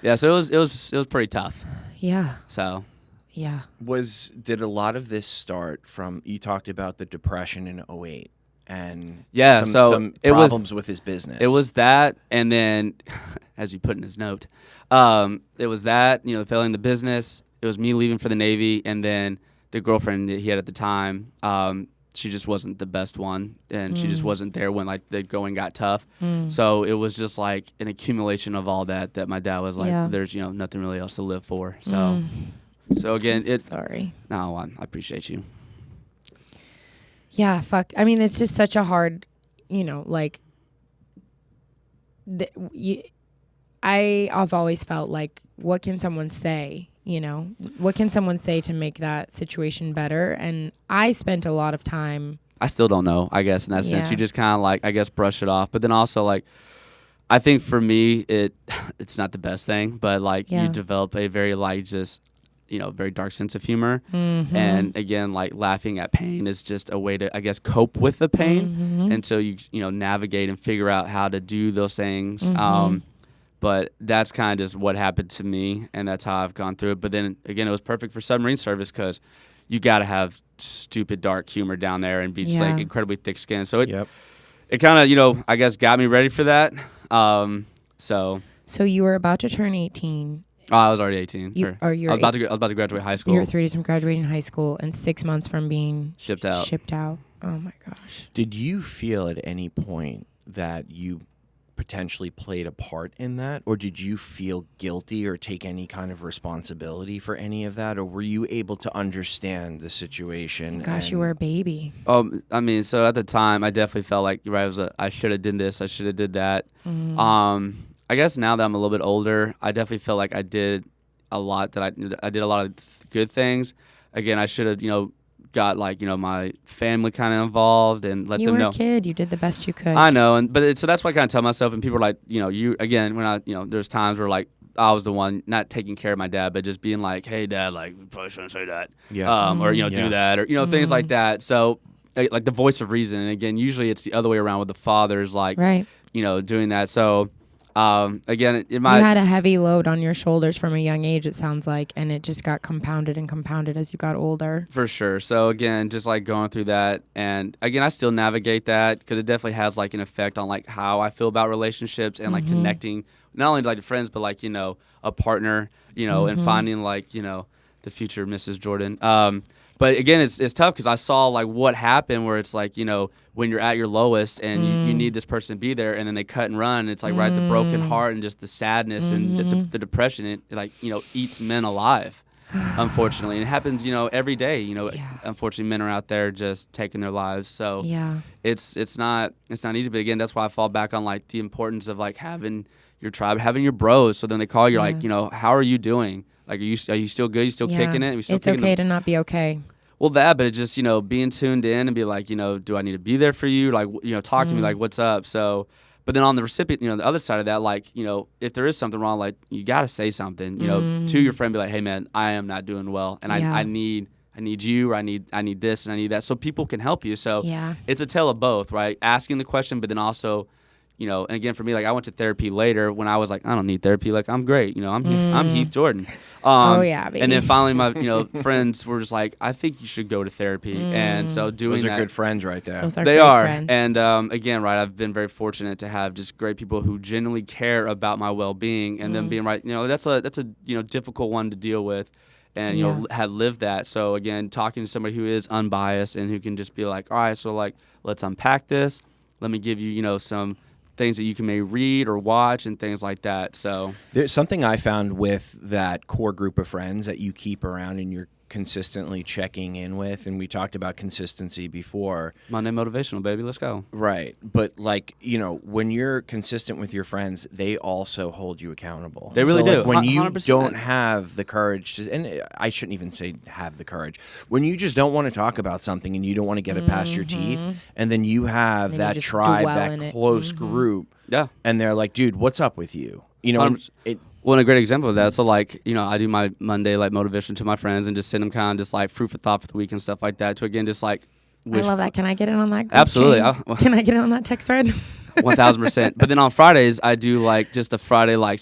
yeah. So it was pretty tough. Yeah. So. Yeah. Did a lot of this start from, you talked about the depression in 2008 and some problems with his business. It was that, and then, as you put in his note, it was that failing the business. It was me leaving for the Navy, and then the girlfriend that he had at the time. She just wasn't the best one, and she just wasn't there when like the going got tough. So it was just like an accumulation of all that my dad was like, there's nothing really else to live for. So again, I'm so sorry. No, I appreciate you. Yeah, fuck. I mean, it's just such a hard, I've always felt like, what can someone say? What can someone say to make that situation better? And I spent a lot of time. I still don't know, I guess, in that sense. You just kind of like, I guess, brush it off. But then also like, I think for me, it's not the best thing, but like you develop a very like just, very dark sense of humor. And again, like laughing at pain is just a way to, I guess, cope with the pain until you navigate and figure out how to do those things. But that's kind of just what happened to me, and that's how I've gone through it. But then again, it was perfect for submarine service because you got to have stupid dark humor down there and be just like incredibly thick skinned. So it kind of, I guess got me ready for that. So you were about to turn 18. Oh, I was already 18. I was about to graduate high school. You were 3 days from graduating high school and 6 months from being shipped out. Oh my gosh. Did you feel at any point that you potentially played a part in that, or did you feel guilty or take any kind of responsibility for any of that, or were you able to understand the situation? Gosh, you were a baby. I mean, so at the time, I definitely felt like I should have did this, I should have did that. I guess now that I'm a little bit older, I definitely feel like I did a lot I did a lot of good things. Again, I should have, got my family kind of involved and let them know. You were a kid. You did the best you could. I know, so that's what I kind of tell myself. And people are like, you again when I, there's times where like I was the one not taking care of my dad, but just being like, hey dad, like you probably shouldn't say that, or do that, or things like that. So like the voice of reason. And again, usually it's the other way around with the fathers, like doing that. So. Again, you had a heavy load on your shoulders from a young age, it sounds like, and it just got compounded as you got older. For sure. So again, just like going through that, and again, I still navigate that because it definitely has like an effect on like how I feel about relationships and like connecting not only like friends, but like a partner, and finding like the future Mrs. Jordan. But again, it's tough because I saw like what happened where it's like, when you're at your lowest and you need this person to be there and then they cut and run. It's like the broken heart and just the sadness and the depression. It like, eats men alive, unfortunately. And it happens, every day, unfortunately men are out there just taking their lives. So it's not easy. But again, that's why I fall back on like the importance of like having your tribe, having your bros. So then they call you like, how are you doing? Like, are you still good? You still kicking it? It's okay to not be okay. Well, but it's just, being tuned in and be like, do I need to be there for you? Like, talk to me, like, what's up? So, but then on the recipient, the other side of that, like, if there is something wrong, like, you got to say something, to your friend, be like, hey, man, I am not doing well. And I need you, or I need this and I need that. So people can help you. So it's a tale of both, right? Asking the question, but then also, and again, for me, like I went to therapy later when I was like, I don't need therapy. Like I'm great. I'm Heath Jordan. Baby. And then finally my, friends were just like, I think you should go to therapy. And so doing those are that, good friends right there. They are. Friends. And again, right, I've been very fortunate to have just great people who genuinely care about my well-being and them being right. That's a difficult one to deal with. And, had lived that. So again, talking to somebody who is unbiased and who can just be like, all right, so like, let's unpack this. Let me give you, some things that you can maybe read or watch and things like that. So there's something I found with that core group of friends that you keep around and you're consistently checking in with, and we talked about consistency before. Monday motivational, baby, let's go. Right. But like, when you're consistent with your friends, they also hold you accountable. They really do. Like when you 100%. don't have the courage to, and I shouldn't even say have the courage, when you just don't want to talk about something and you don't want to get it past your teeth, and then you have that tribe, that close group, and they're like, dude, what's up with you? Well, and a great example of that, so like, I do my Monday like motivation to my friends and just send them kind of just like fruit for thought for the week and stuff like that to again just like I love that. Can I get in on that? Absolutely. Can I get in on that text thread? 1000%. But then on Fridays I do like just a Friday like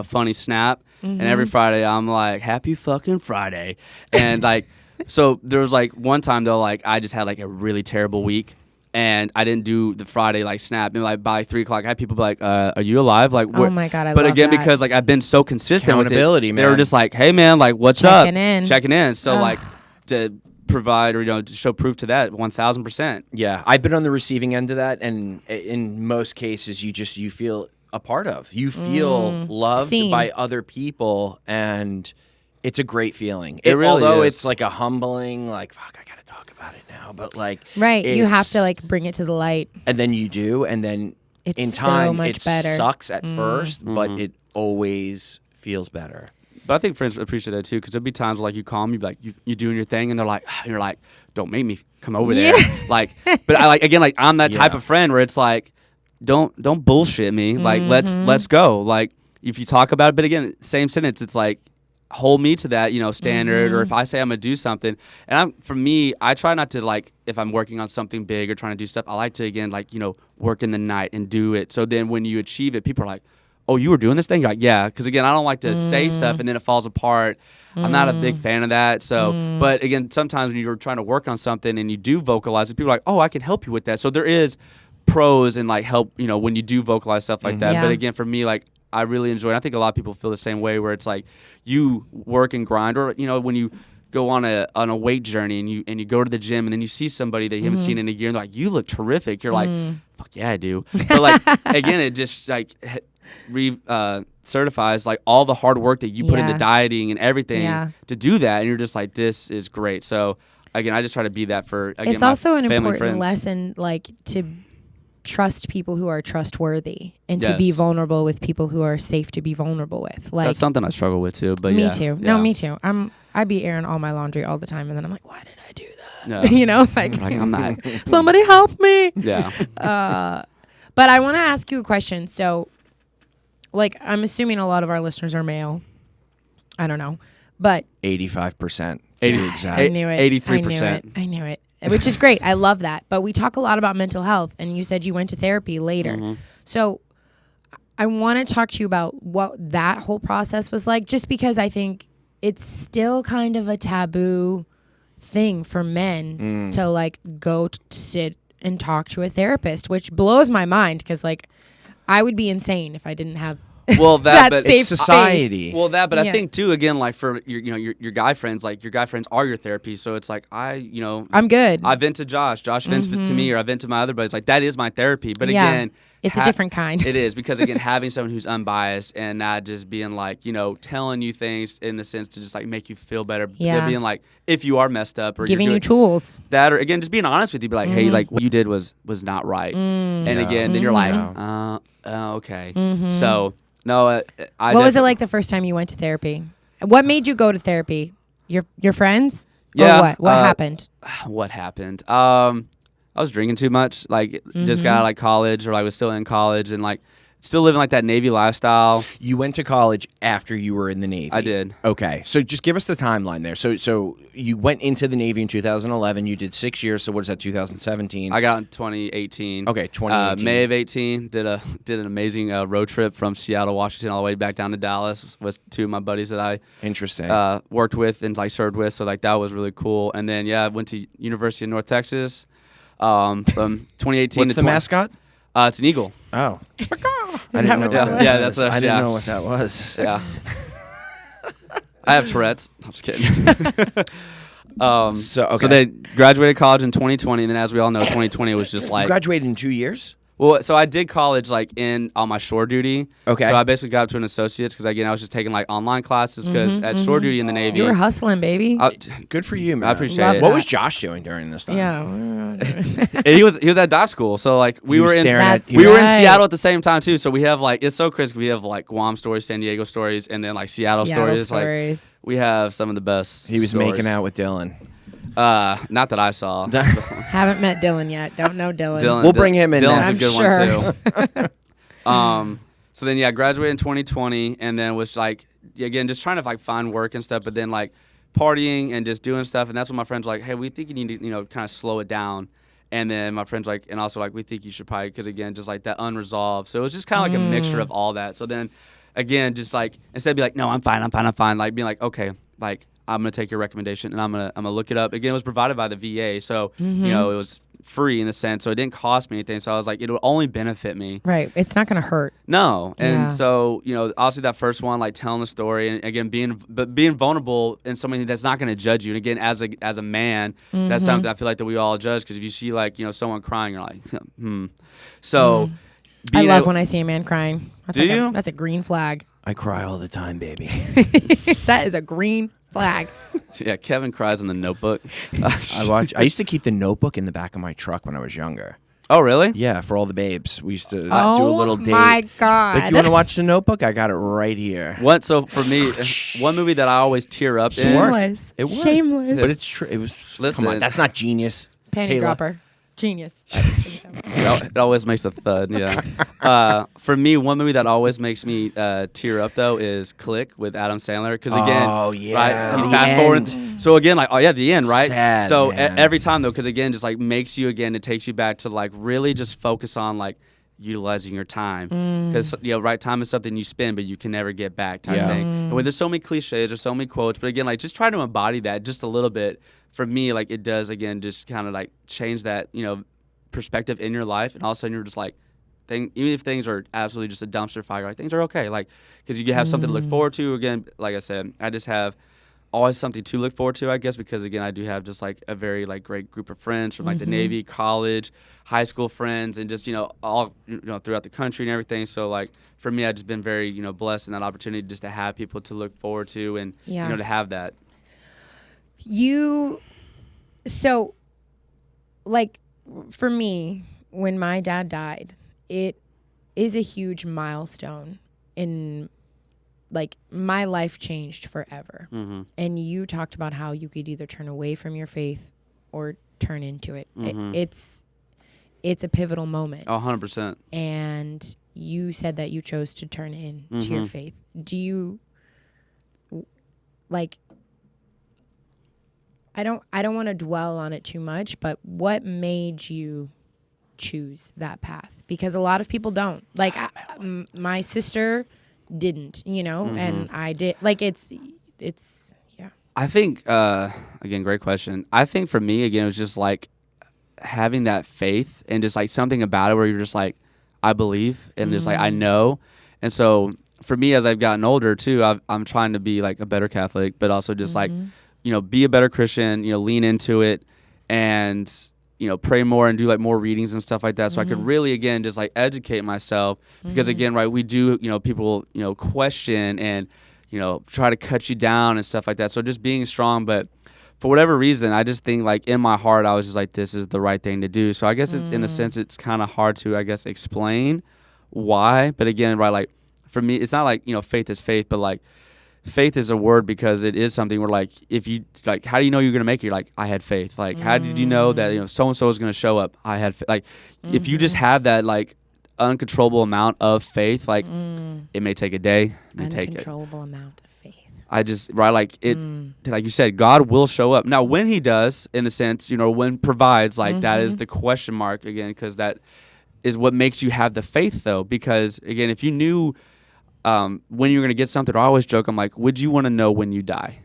funny snap, and every Friday I'm like happy fucking Friday, and like so there was like one time though like I just had like a really terrible week. And I didn't do the Friday like snap. And like by 3 o'clock, I had people be like, "Are you alive?" Like, oh my god, but love again, that. because like I've been so consistent with it, man. they were just like, "Hey, man, like, what's checking up?" Checking in. So like to provide or to show proof to that, 1000%. Yeah, I've been on the receiving end of that, and in most cases, you feel a part of. You feel loved by other people, and it's a great feeling. It really although is. It's like a humbling, like fuck, I gotta talk about it now. But like, right, you have to like bring it to the light, and then you do, and then it's in time, so much it better. sucks at first, but it always feels better. But I think friends appreciate that too, because there'll be times where, like you call me, like you doing your thing, and they're like, you're like, don't make me come over there, like. But I like again, like I'm that type of friend where it's like, don't bullshit me, like let's go, like if you talk about it. But again, same sentence, it's like hold me to that standard, or if I say I'm gonna do something, and for me, I try not to like if I'm working on something big or trying to do stuff, I like to again like work in the night and do it. So then when you achieve it, people are like, oh, you were doing this thing? You're like, yeah. Because again, I don't like to say stuff and then it falls apart. I'm not a big fan of that. So, but again, sometimes when you're trying to work on something and you do vocalize it, people are like, oh, I can help you with that. So there is pros and like help, when you do vocalize stuff like that. Yeah. But again, for me, like I really enjoy it. I think a lot of people feel the same way where it's like you work and grind, or when you go on a weight journey and you go to the gym and then you see somebody that you haven't seen in a year and they're like, you look terrific. You're like, fuck yeah, I do. But like again, it just like certifies like all the hard work that you put into dieting and everything to do that, and you're just like, this is great. So again, I just try to be that for again, it's also an family, important friends. lesson, like to trust people who are trustworthy and to be vulnerable with people who are safe to be vulnerable with. Like that's something I struggle with too. But me yeah, too. yeah. No, me too. I be airing all my laundry all the time, and then I'm like, why did I do that? No. Like I'm not. somebody help me. Yeah. But I want to ask you a question. So, like, I'm assuming a lot of our listeners are male. I don't know, but 85%. 80, exact. I knew it. 83%. I knew it. Which is great. I love that. But we talk a lot about mental health, and you said you went to therapy later. So I want to talk to you about what that whole process was like, just because I think it's still kind of a taboo thing for men to like go sit and talk to a therapist, which blows my mind because like I would be insane if I didn't have Well, that, but it's society. Well, that, but I think too, again, like for your guy friends, like your guy friends are your therapy. So it's like I'm good. I vent to Josh vents to me, or I vent to my other buddies. Like that is my therapy. But again, it's a different kind. It is because again, having someone who's unbiased and not just being like telling you things in the sense to just like make you feel better. Yeah. Being like if you are messed up or giving you're you tools. that, or again, just being honest with you, be like, hey, like what you did was not right. And again, then you're like, okay, so. No, what was it like the first time you went to therapy? What made you go to therapy? Your friends? Yeah. Or what happened? What happened? I was drinking too much. Like, just got out of like college, or I was still in college, and like still living like that Navy lifestyle. You went to college after you were in the Navy. I did. Okay, so just give us the timeline there. So you went into the Navy in 2011. You did 6 years. So what is that? 2017. I got in 2018. Okay, 2018. May of 18. Did an amazing road trip from Seattle, Washington, all the way back down to Dallas with two of my buddies that I worked with and like served with. So like that was really cool. And then I went to University of North Texas from 2018 What's to the mascot? It's an eagle. Oh. I didn't know That's I didn't know what that was. Yeah. I have Tourette's. I'm just kidding. So they graduated college in 2020, and then as we all know, 2020 was just like... You graduated in 2 years? Well, so I did college like on my shore duty. Okay. So I basically got up to an associate's because again I was just taking like online classes because at shore duty in the Navy. You were hustling, baby. Good for you, man. I appreciate Love it. that. What was Josh doing during this time? Yeah. he was at dive school, so like we were in Seattle at the same time too. So we have like it's so crazy. We have like Guam stories, San Diego stories, and then like Seattle stories. Like we have some of the best. He was stories. making out with Dylan. Not that I saw. Haven't met Dylan yet. Don't know Dylan. We'll bring him in. Dylan's a I'm good one too. So then graduated in 2020, and then was like again just trying to like find work and stuff, but then like partying and just doing stuff, and that's when my friends were like, hey, we think you need to kind of slow it down. And then my friends like, and also like, we think you should probably, because again, just like that unresolved. So it was just kind of like a mixture of all that. So then again, just like instead of be like, no, I'm fine, like being like, okay, like I'm gonna take your recommendation and I'm gonna look it up. Again, it was provided by the VA, so it was free in the sense, so it didn't cost me anything. So I was like, it would only benefit me. Right. It's not gonna hurt. No. And Yeah. so obviously that first one, like telling the story, and again being vulnerable in somebody that's not gonna judge you. And again, as a man, that's something I feel like that we all judge, because if you see like someone crying, you're like, So. I love when I see a man crying. That's Do like you? That's a green flag. I cry all the time, baby. That is a green flag. Yeah, Kevin cries in The Notebook. I used to keep the Notebook in the back of my truck when I was younger. Oh, really? Yeah, for all the babes. We used to do a Oh little date. my God. Like, you want to watch the Notebook? I got it right here. What? So for me, one movie that I always tear up in. Shameless. It worked. Shameless. But it's true. It was. Listen. Come on, that's not genius. Panty Kayla. dropper. Genius. It always makes a thud. Yeah. For me, one movie that always makes me tear up though is Click with Adam Sandler. Because again, right, he's the fast end. forwarding. So again, like the end, right? Sad, so man. every time though, because again, just like makes you again, it takes you back to like really just focus on like utilizing your time, because right, time is something you spend but you can never get back type thing. And when there's so many cliches, there's so many quotes, but again, like, just try to embody that just a little bit. For me, like, it does, again, just kind of like change that perspective in your life, and all of a sudden you're just like, even if things are absolutely just a dumpster fire, like, things are okay, like, because you have something to look forward to. Again, like I said, I just have always something to look forward to, I guess, because again, I do have just like a very like great group of friends from like the Navy, college, high school friends, and just all throughout the country and everything. So like for me, I've just been very blessed in that opportunity just to have people to look forward to, and to have that. So like for me, when my dad died, it is a huge milestone in, like, my life changed forever. And you talked about how you could either turn away from your faith or turn into it. It's a pivotal moment. 100%. And you said that you chose to turn into your faith. Do you, like, I don't want to dwell on it too much, but what made you choose that path? Because a lot of people don't. Like, my sister didn't, and I did. Like, it's I think again, great question. I think for me, again, it was just like having that faith and just like something about it where you're just like, I believe, and just like I know. And so for me, as I've gotten older too, I'm trying to be like a better Catholic, but also just like be a better Christian, lean into it, and pray more and do like more readings and stuff like that, so I could really, again, just like educate myself, because again, right, we do, people, question and, try to cut you down and stuff like that. So just being strong, but for whatever reason, I just think like in my heart, I was just like, this is the right thing to do. So I guess it's, in a sense, it's kind of hard to, I guess, explain why. But again, right, like for me, it's not like, faith is faith, but like, faith is a word because it is something where, like, if you, like, how do you know you're going to make it? You're like, I had faith. Like, how did you know that, so-and-so is going to show up? I had, like, if you just have that, like, uncontrollable amount of faith, like, it may take a day. It may take it. Uncontrollable amount of faith. I just, right, like, it, like you said, God will show up. Now, when he does, in the sense, when provides, like, that is the question mark, again, because that is what makes you have the faith, though. Because, again, if you knew when you're going to get something, I always joke, I'm like, would you want to know when you die?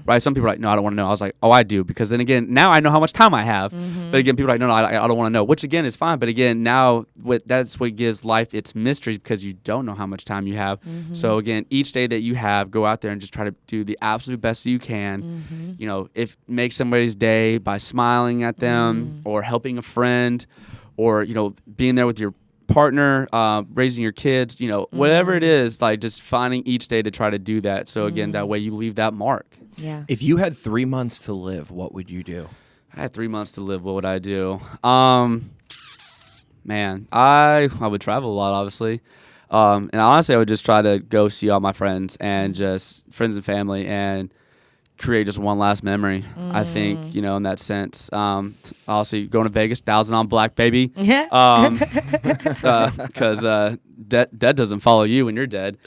Right? Some people are like, no, I don't want to know. I was like, oh, I do. Because then again, now I know how much time I have. But again, people are like, no, I don't want to know. Which again is fine. But again, now that's what gives life its mysteries, because you don't know how much time you have. So again, each day that you have, go out there and just try to do the absolute best you can. If make somebody's day by smiling at them, or helping a friend, or, being there with your partner, raising your kids, whatever it is, like just finding each day to try to do that. So again, that way you leave that mark. Yeah. If you had 3 months to live, what would you do? I had 3 months to live. What would I do? Man, I would travel a lot, obviously. And honestly, I would just try to go see all my friends and just friends and family, and create just one last memory. I think, in that sense. Obviously, going to Vegas, 1,000 on black, baby. Because dead doesn't follow you when you're dead.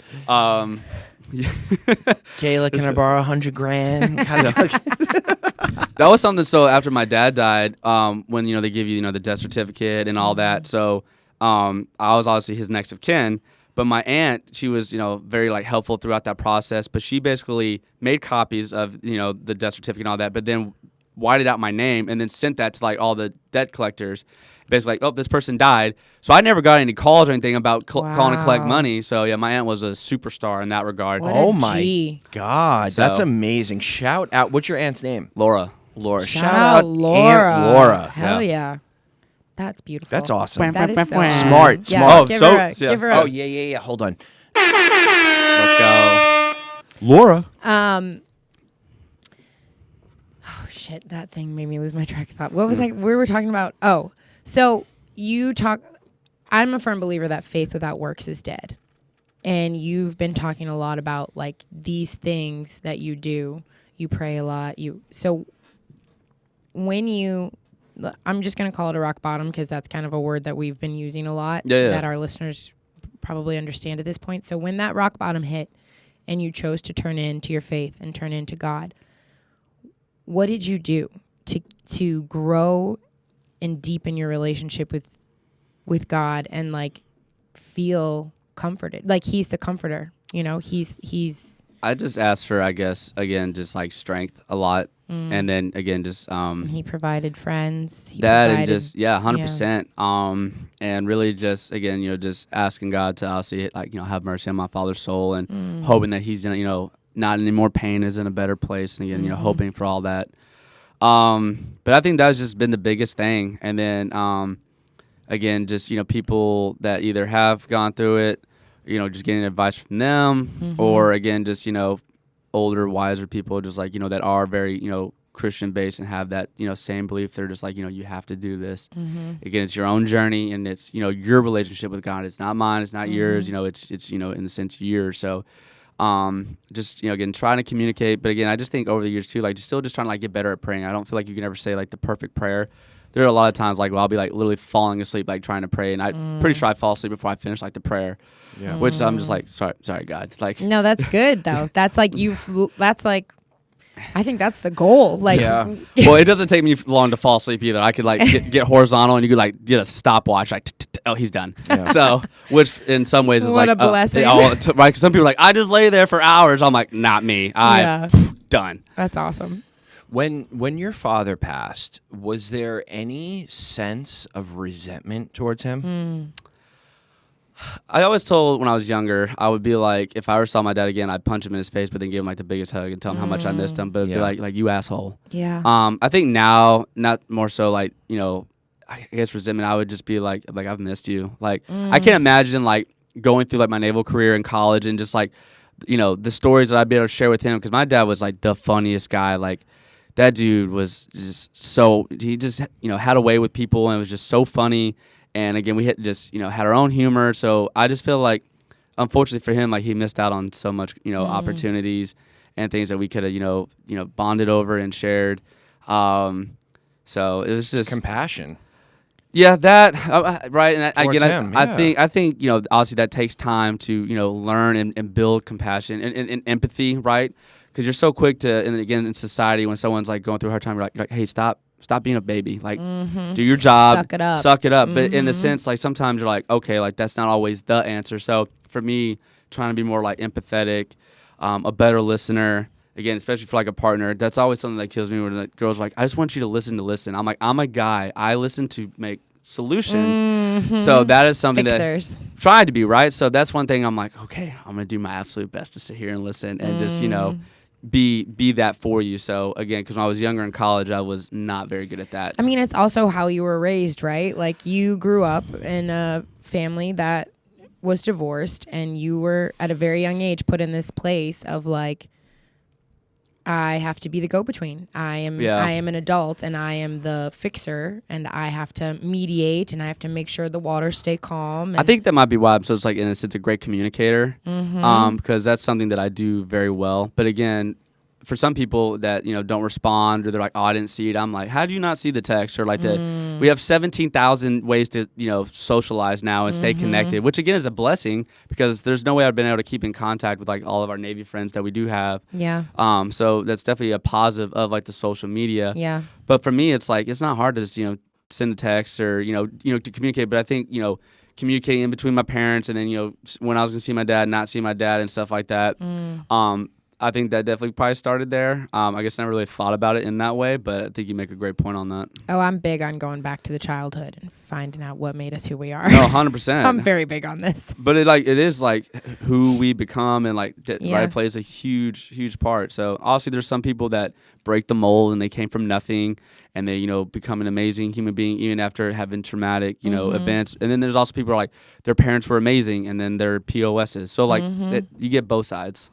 Kayla, can I borrow 100 grand? That was something. So after my dad died, when they give you the death certificate and all that. So I was obviously his next of kin. But my aunt, she was, very like helpful throughout that process. But she basically made copies of, the death certificate and all that. But then whited out my name and then sent that to like all the debt collectors. Basically, like, oh, this person died. So I never got any calls or anything about calling to collect money. So yeah, my aunt was a superstar in that regard. Oh my God, that's amazing! Shout out. What's your aunt's name? Laura. Shout out Laura. Aunt Laura. Hell yeah. That's beautiful. That's awesome. That is so smart. Yeah, Oh, give her a Oh yeah. Hold on. Let's go. Laura. Oh shit, that thing made me lose my track of thought. What was we were talking about? Oh, so I'm a firm believer that faith without works is dead. And you've been talking a lot about like these things that you do. You pray a lot. So when I'm just going to call it a rock bottom because that's kind of a word that we've been using a lot that our listeners probably understand at this point. So when that rock bottom hit and you chose to turn into your faith and turn into God, what did you do to grow and deepen your relationship with with God and like feel comforted. Like he's the comforter, you know, he's I just asked for, I guess, again, just like strength a lot. And then again, just he provided friends. and just 100%. And really just again, you know, just asking God to obviously like, you know, have mercy on my father's soul and hoping that he's, you know, not any more pain, is in a better place, and again, you know, hoping for all that. But I think that's just been the biggest thing. And then again, just, you know, people that either have gone through it, you know, just getting advice from them, or again, just, you know, older, wiser people, just like, you know, that are very, you know, Christian based and have that, you know, same belief. They're just like, you know, you have to do this. Again, it's your own journey, and it's, you know, your relationship with God. It's not mine. It's not yours. You know, it's, you know, in the sense yours. So, just, you know, again, trying to communicate. But again, I just think over the years too, like just trying to like get better at praying. I don't feel like you can ever say like the perfect prayer. There are a lot of times like, well, I'll be like literally falling asleep, like trying to pray. And I'm pretty sure I fall asleep before I finish like the prayer. Yeah. Which I'm just like, sorry, God. Like, no, that's good though. That's like that's like, I think that's the goal. Like, well, it doesn't take me long to fall asleep either. I could like get horizontal, and you could like get a stopwatch, like, oh, he's done. So, which in some ways is what like a blessing, right? Because some people are like, I just lay there for hours. I'm like, not me. Done. That's awesome. When your father passed, was there any sense of resentment towards him? I always told when I was younger, I would be like, if I ever saw my dad again, I'd punch him in his face, but then give him like the biggest hug and tell him how much I missed him. But it'd be like you asshole. Yeah. I think now, not more so like, you know, I guess resentment. I would just be like I've missed you. Like I can't imagine like going through like my naval career in college and just like, you know, the stories that I'd be able to share with him, because my dad was like the funniest guy. Like that dude was just so, he just, you know, had a way with people, and it was just so funny. And again, we had just, you know, had our own humor. So I just feel like, unfortunately for him, like he missed out on so much, you know, opportunities and things that we could have, you know, bonded over and shared. So it was just compassion. Yeah, that right. And I think, you know, obviously that takes time to, you know, learn and build compassion and empathy, right? Because you're so quick to, and again in society, when someone's like going through a hard time, you're like, hey, stop being a baby. Like, do your job. Suck it up. But in a sense, like sometimes you're like, okay, like that's not always the answer. So for me, trying to be more like empathetic, a better listener, again, especially for like a partner, that's always something that kills me when the girls are like, I just want you to listen. I'm like, I'm a guy. I listen to make solutions. So that is something Fixers. that tried to be, right? So that's one thing I'm like, okay, I'm going to do my absolute best to sit here and listen and just, you know, be that for you. So again, because when I was younger in college, I was not very good at that. I mean, it's also how you were raised, right? Like you grew up in a family that was divorced, and you were at a very young age put in this place of like, I have to be the go-between. I am an adult, and I am the fixer, and I have to mediate, and I have to make sure the waters stay calm. I think that might be why I'm so like in a sense a great communicator, because that's something that I do very well. But again, for some people that, you know, don't respond, or they're like, oh, I didn't see it. I'm like, how do you not see the text? Or like we have 17,000 ways to, you know, socialize now and stay connected, which again is a blessing, because there's no way I've been able to keep in contact with like all of our Navy friends that we do have. Yeah. So that's definitely a positive of like the social media. Yeah. But for me, it's like, it's not hard to just, you know, send a text or, you know, to communicate. But I think, you know, communicating in between my parents, and then, you know, when I was gonna see my dad, not see my dad and stuff like that. I think that definitely probably started there. I guess I never really thought about it in that way, but I think you make a great point on that. Oh, I'm big on going back to the childhood and finding out what made us who we are. No, 100%. I'm very big on this. But it is like who we become, and like right, it plays a huge part. So obviously there's some people that break the mold, and they came from nothing, and they, you know, become an amazing human being even after having traumatic, you know, events. And then there's also people who are like, their parents were amazing, and then they're POSs. So like you get both sides.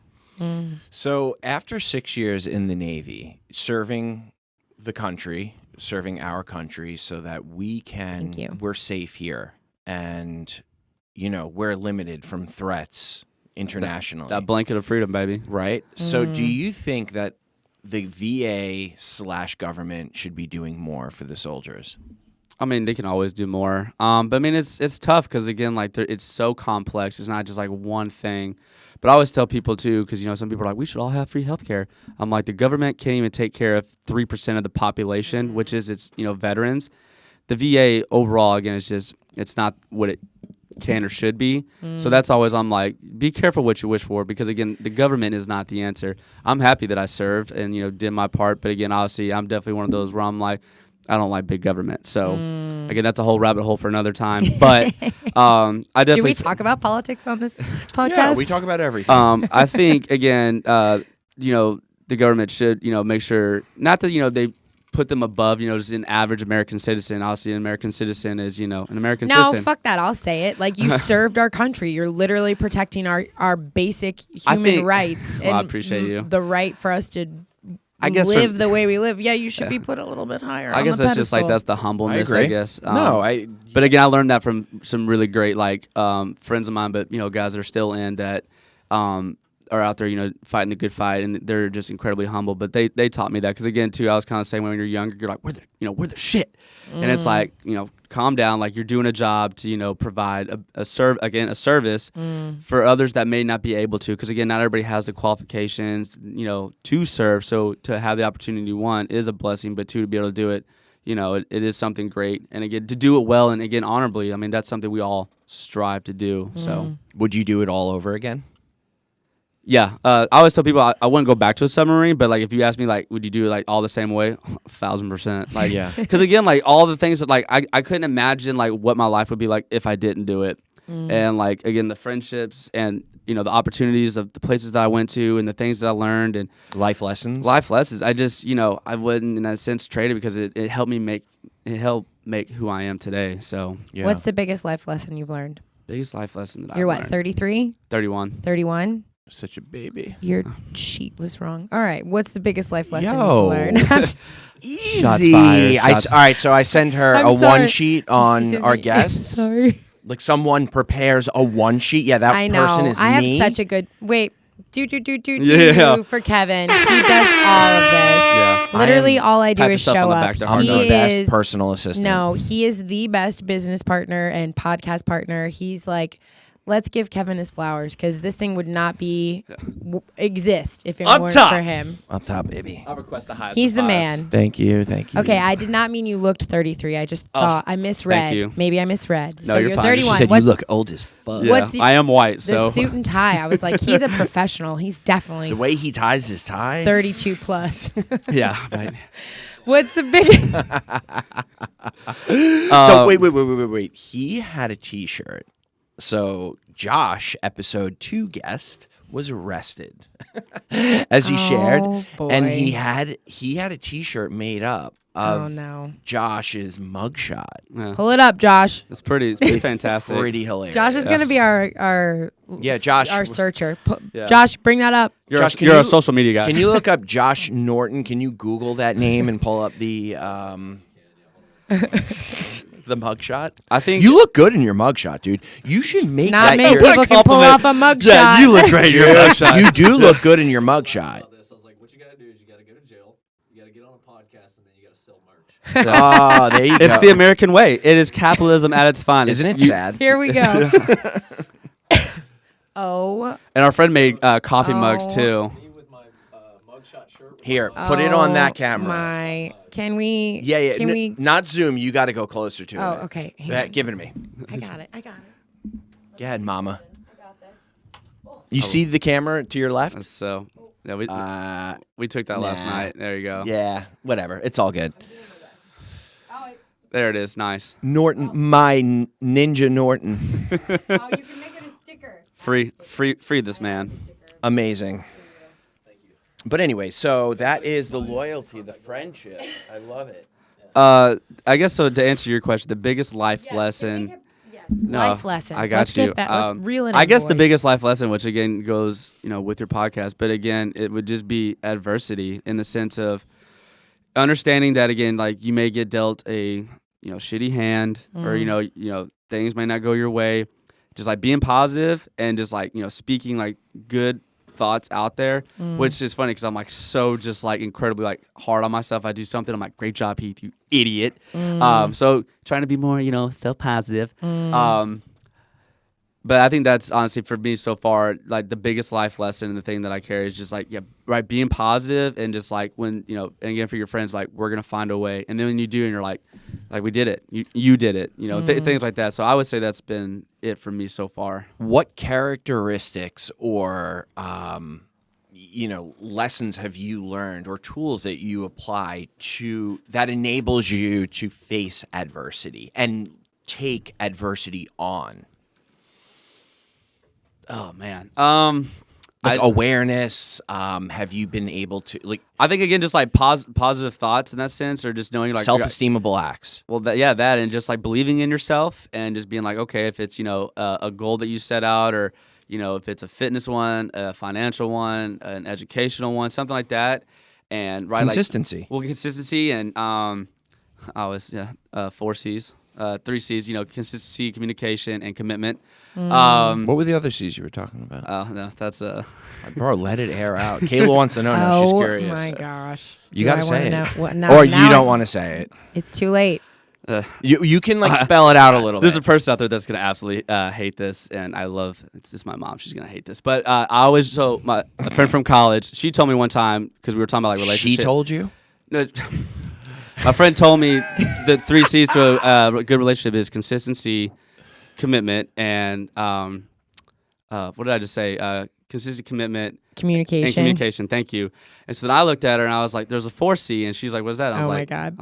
So after 6 years in the Navy, serving the country, serving our country so that we're safe here, and, you know, we're limited from threats internationally. That blanket of freedom, baby. Right? So do you think that the VA/government should be doing more for the soldiers? I mean, they can always do more. But I mean, it's tough because, again, like it's so complex. It's not just like one thing. But I always tell people too, because, you know, some people are like, we should all have free healthcare. I'm like, the government can't even take care of 3% of the population, which is its, you know, veterans. the VA overall, again, it's not what it can or should be. So that's always, I'm like, be careful what you wish for, because again, the government is not the answer. I'm happy that I served and, did my part. But again, obviously, I'm definitely one of those where I'm like, I don't like big government. So again, that's a whole rabbit hole for another time. But I definitely. Do we talk about politics on this podcast? Yeah, we talk about everything. I think again, the government should, make sure not that they put them above, just an average American citizen. Obviously, an American citizen is, an American No, citizen. fuck that. I'll say it. Like, you served our country. You're literally protecting our basic human rights. Well, I appreciate you. The right for us to live the way we live. Yeah, you should be put a little bit higher. I guess that's just like, that's the I humbleness, agree. I guess. But again, I learned that from some really great friends of mine, but guys that are still in that are out there, fighting the good fight, and they're just incredibly humble. But they taught me that, because again, too, I was kind of saying when you're younger, you're like, we're the shit, and it's like, calm down, like you're doing a job to provide a service for others that may not be able to, because again, not everybody has the qualifications to serve. So to have the opportunity, one, is a blessing, but two, to be able to do it, it is something great, and again, to do it well and again honorably. I mean, that's something we all strive to do. So would you do it all over again? Yeah, I always tell people I wouldn't go back to a submarine, but like if you ask me, like, would you do it like all the same way? 1,000%. Like, yeah, because again, like all the things that like I couldn't imagine like what my life would be like if I didn't do it, and like again, the friendships and the opportunities of the places that I went to and the things that I learned and life lessons. I just I wouldn't in that sense trade it, because it helped me make who I am today. So Yeah. What's the biggest life lesson you've learned? biggest life lesson that You're I what, learned. 33? 31. 31? Such a baby. Your sheet was wrong. All right. What's the biggest life lesson Yo. you've learned? Easy. Shots fired. All right, so I send her I'm a sorry. one sheet on Sent our me- guests. Sorry. Like someone preres a one sheet. Yeah, that I know. person is I have me. such a good. Wait. Do Yeah. for Kevin. He does all of this. Yeah. Literally, all I do Pat is yourself on show the up. back to Our He the best is personal assistant. no. He is the best business partner and podcast partner. He's like, let's give Kevin his flowers, because this thing would not exist if it Up weren't top. for him. Up top, baby. I'll request the highest. He's of the fives. man. Thank you. Okay, I did not mean you looked 33. I just thought I misread. you. Maybe I misread. No, so you're you're fine. 31. She said What's you look old as fuck. Yeah, What's the- I am white, the so suit and tie? I was like, he's a professional. He's definitely The way he ties his tie. 32 plus. yeah. Right. What's the biggest? So wait. He had a T-shirt. So Josh, episode 2 guest, was arrested, as he shared, boy. and he had a T-shirt made up of Oh no! Josh's mugshot. Yeah. Pull it up, Josh. It's pretty fantastic. Pretty hilarious. Josh is gonna be our Yeah, Josh. our searcher. Yeah. Josh, bring that up. You're, Josh, a, can you're you- a social media guy. Can you look up Josh Norton? Can you Google that name and pull up the the mugshot? I think You look good in your mugshot, dude. You should make Not that many your people can pull off a mugshot. Yeah, you look great in your mugshot. You do look good in your mugshot. About this, I was like, what you gotta do is you gotta go to jail, you gotta get on a podcast, and then you gotta sell merch. Oh, there you go. It's the American way. It is capitalism at its finest. Isn't it You- sad? Here we go. Oh, And our friend made coffee mugs Oh. too. Me with my mugshot shirt. Here, put it on that oh camera. My, can we? Yeah. Can we? Not zoom. You got to go closer to it. Oh, okay. Hang Yeah, on. give it to me. I got it. Go ahead, mama. I got this. You see the camera to your left? So yeah, Uh, we took that last nah. night. There you go. yeah, whatever. It's all good. There it is. Nice. Norton, my Ninja Norton. Oh, you can make it a sticker. Free this man. Amazing. But anyway, so that is the loyalty, the friendship. I love it. I guess so. To answer your question, the biggest life lesson. No, Life lessons. I got Let's you. Get back. Let's reel it in, I guess the boys. biggest life lesson, which again goes, with your podcast, but again, it would just be adversity in the sense of understanding that again, like you may get dealt a shitty hand, or things may not go your way. Just like being positive and just like speaking like good thoughts out there, which is funny because I'm like so just like incredibly like hard on myself. I do something, I'm like, great job, Heath, you idiot. So trying to be more self-positive. But I think that's honestly for me so far like the biggest life lesson, and the thing that I carry is just like right, being positive and just like when, and again for your friends, like we're going to find a way. And then when you do and you're like we did it, you did it, things like that. So I would say that's been it for me so far. What characteristics or, lessons have you learned or tools that you apply that enables you to face adversity and take adversity on? Oh man. Awareness. Have you been able to I think again, just like positive thoughts in that sense, or just knowing like self-esteemable acts. Well, that and just like believing in yourself and just being like, okay, if it's a goal that you set out, or if it's a fitness one, a financial one, an educational one, something like that, and consistency. Consistency and 4 C's. 3 C's, consistency, communication, and commitment. What were the other C's you were talking about? Oh, no, that's Bro, let it air out. Kayla wants to know now. She's curious. Oh, my gosh. You got to say it. Or you don't want to say it. It's too late. You can spell it out a little bit. There's a person out there that's going to absolutely hate this, and I love it's my mom. She's going to hate this. But a friend from college, she told me one time, because we were talking about relationships. She told you? No. My friend told me the 3 C's to a good relationship is consistency, commitment, and what did I just say? Consistency, commitment, communication. And communication. Thank you. And so then I looked at her and I was like, "There's a 4 C," and she's like, "What is that?" I was my God. I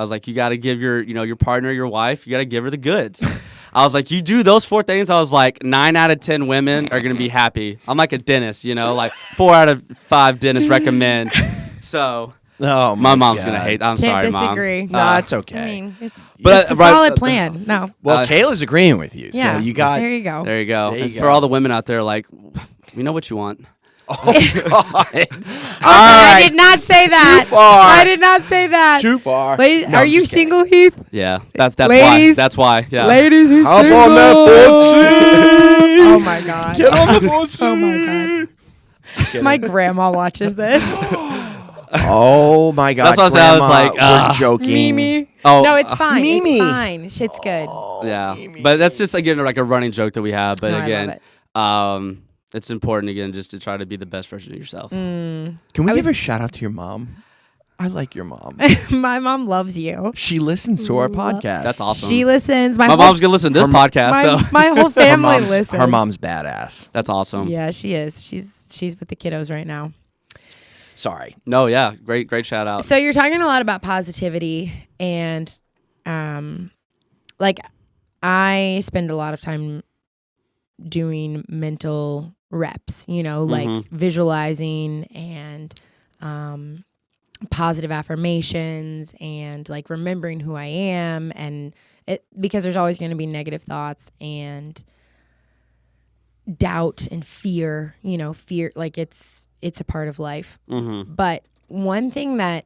was like, you got to give your partner, your wife, you got to give her the goods. I was like, you do those 4 things. I was like, 9 out of 10 women are gonna be happy. I'm like a dentist, like 4 out of 5 dentists recommend. So. Oh, my mom's gonna hate. I'm sorry, Mom. Can't disagree. No, it's okay. I mean, it's But a solid plan. No. Well, Kayla's agreeing with you. Yeah. So you got. There you go. There you go. There you And go. for all the women out there, like, we know what you want. Oh God! I did not say that. Too far. I did not say that. Too far. Ladies, No, are I'm you just kidding. single, Heath? Yeah, that's why. Ladies- That's why. Yeah. Ladies who's Hop single. on that 4C. Oh my God. Get on the 4C. Oh my God. My grandma watches this. Oh my God! That's what I was like, we're joking. Mimi. Oh, No, it's fine. Mimi. It's fine. Shit's good. Yeah, but that's just again like a running joke that we have. But No, I again, love it's important again just to try to be the best version of yourself. Can we give a shout out to your mom? I like your mom. My mom loves you. She listens to our podcast. That's awesome. She listens. My mom's gonna listen to this podcast, so my whole family listens. Her mom's badass. that's awesome. Yeah, she is. She's with the kiddos right now. Sorry. No, yeah, great shout out. So you're talking a lot about positivity, and I spend a lot of time doing mental reps, like visualizing and positive affirmations and like remembering who I am, and because there's always going to be negative thoughts and doubt and fear, fear, like it's a part of life. But one thing that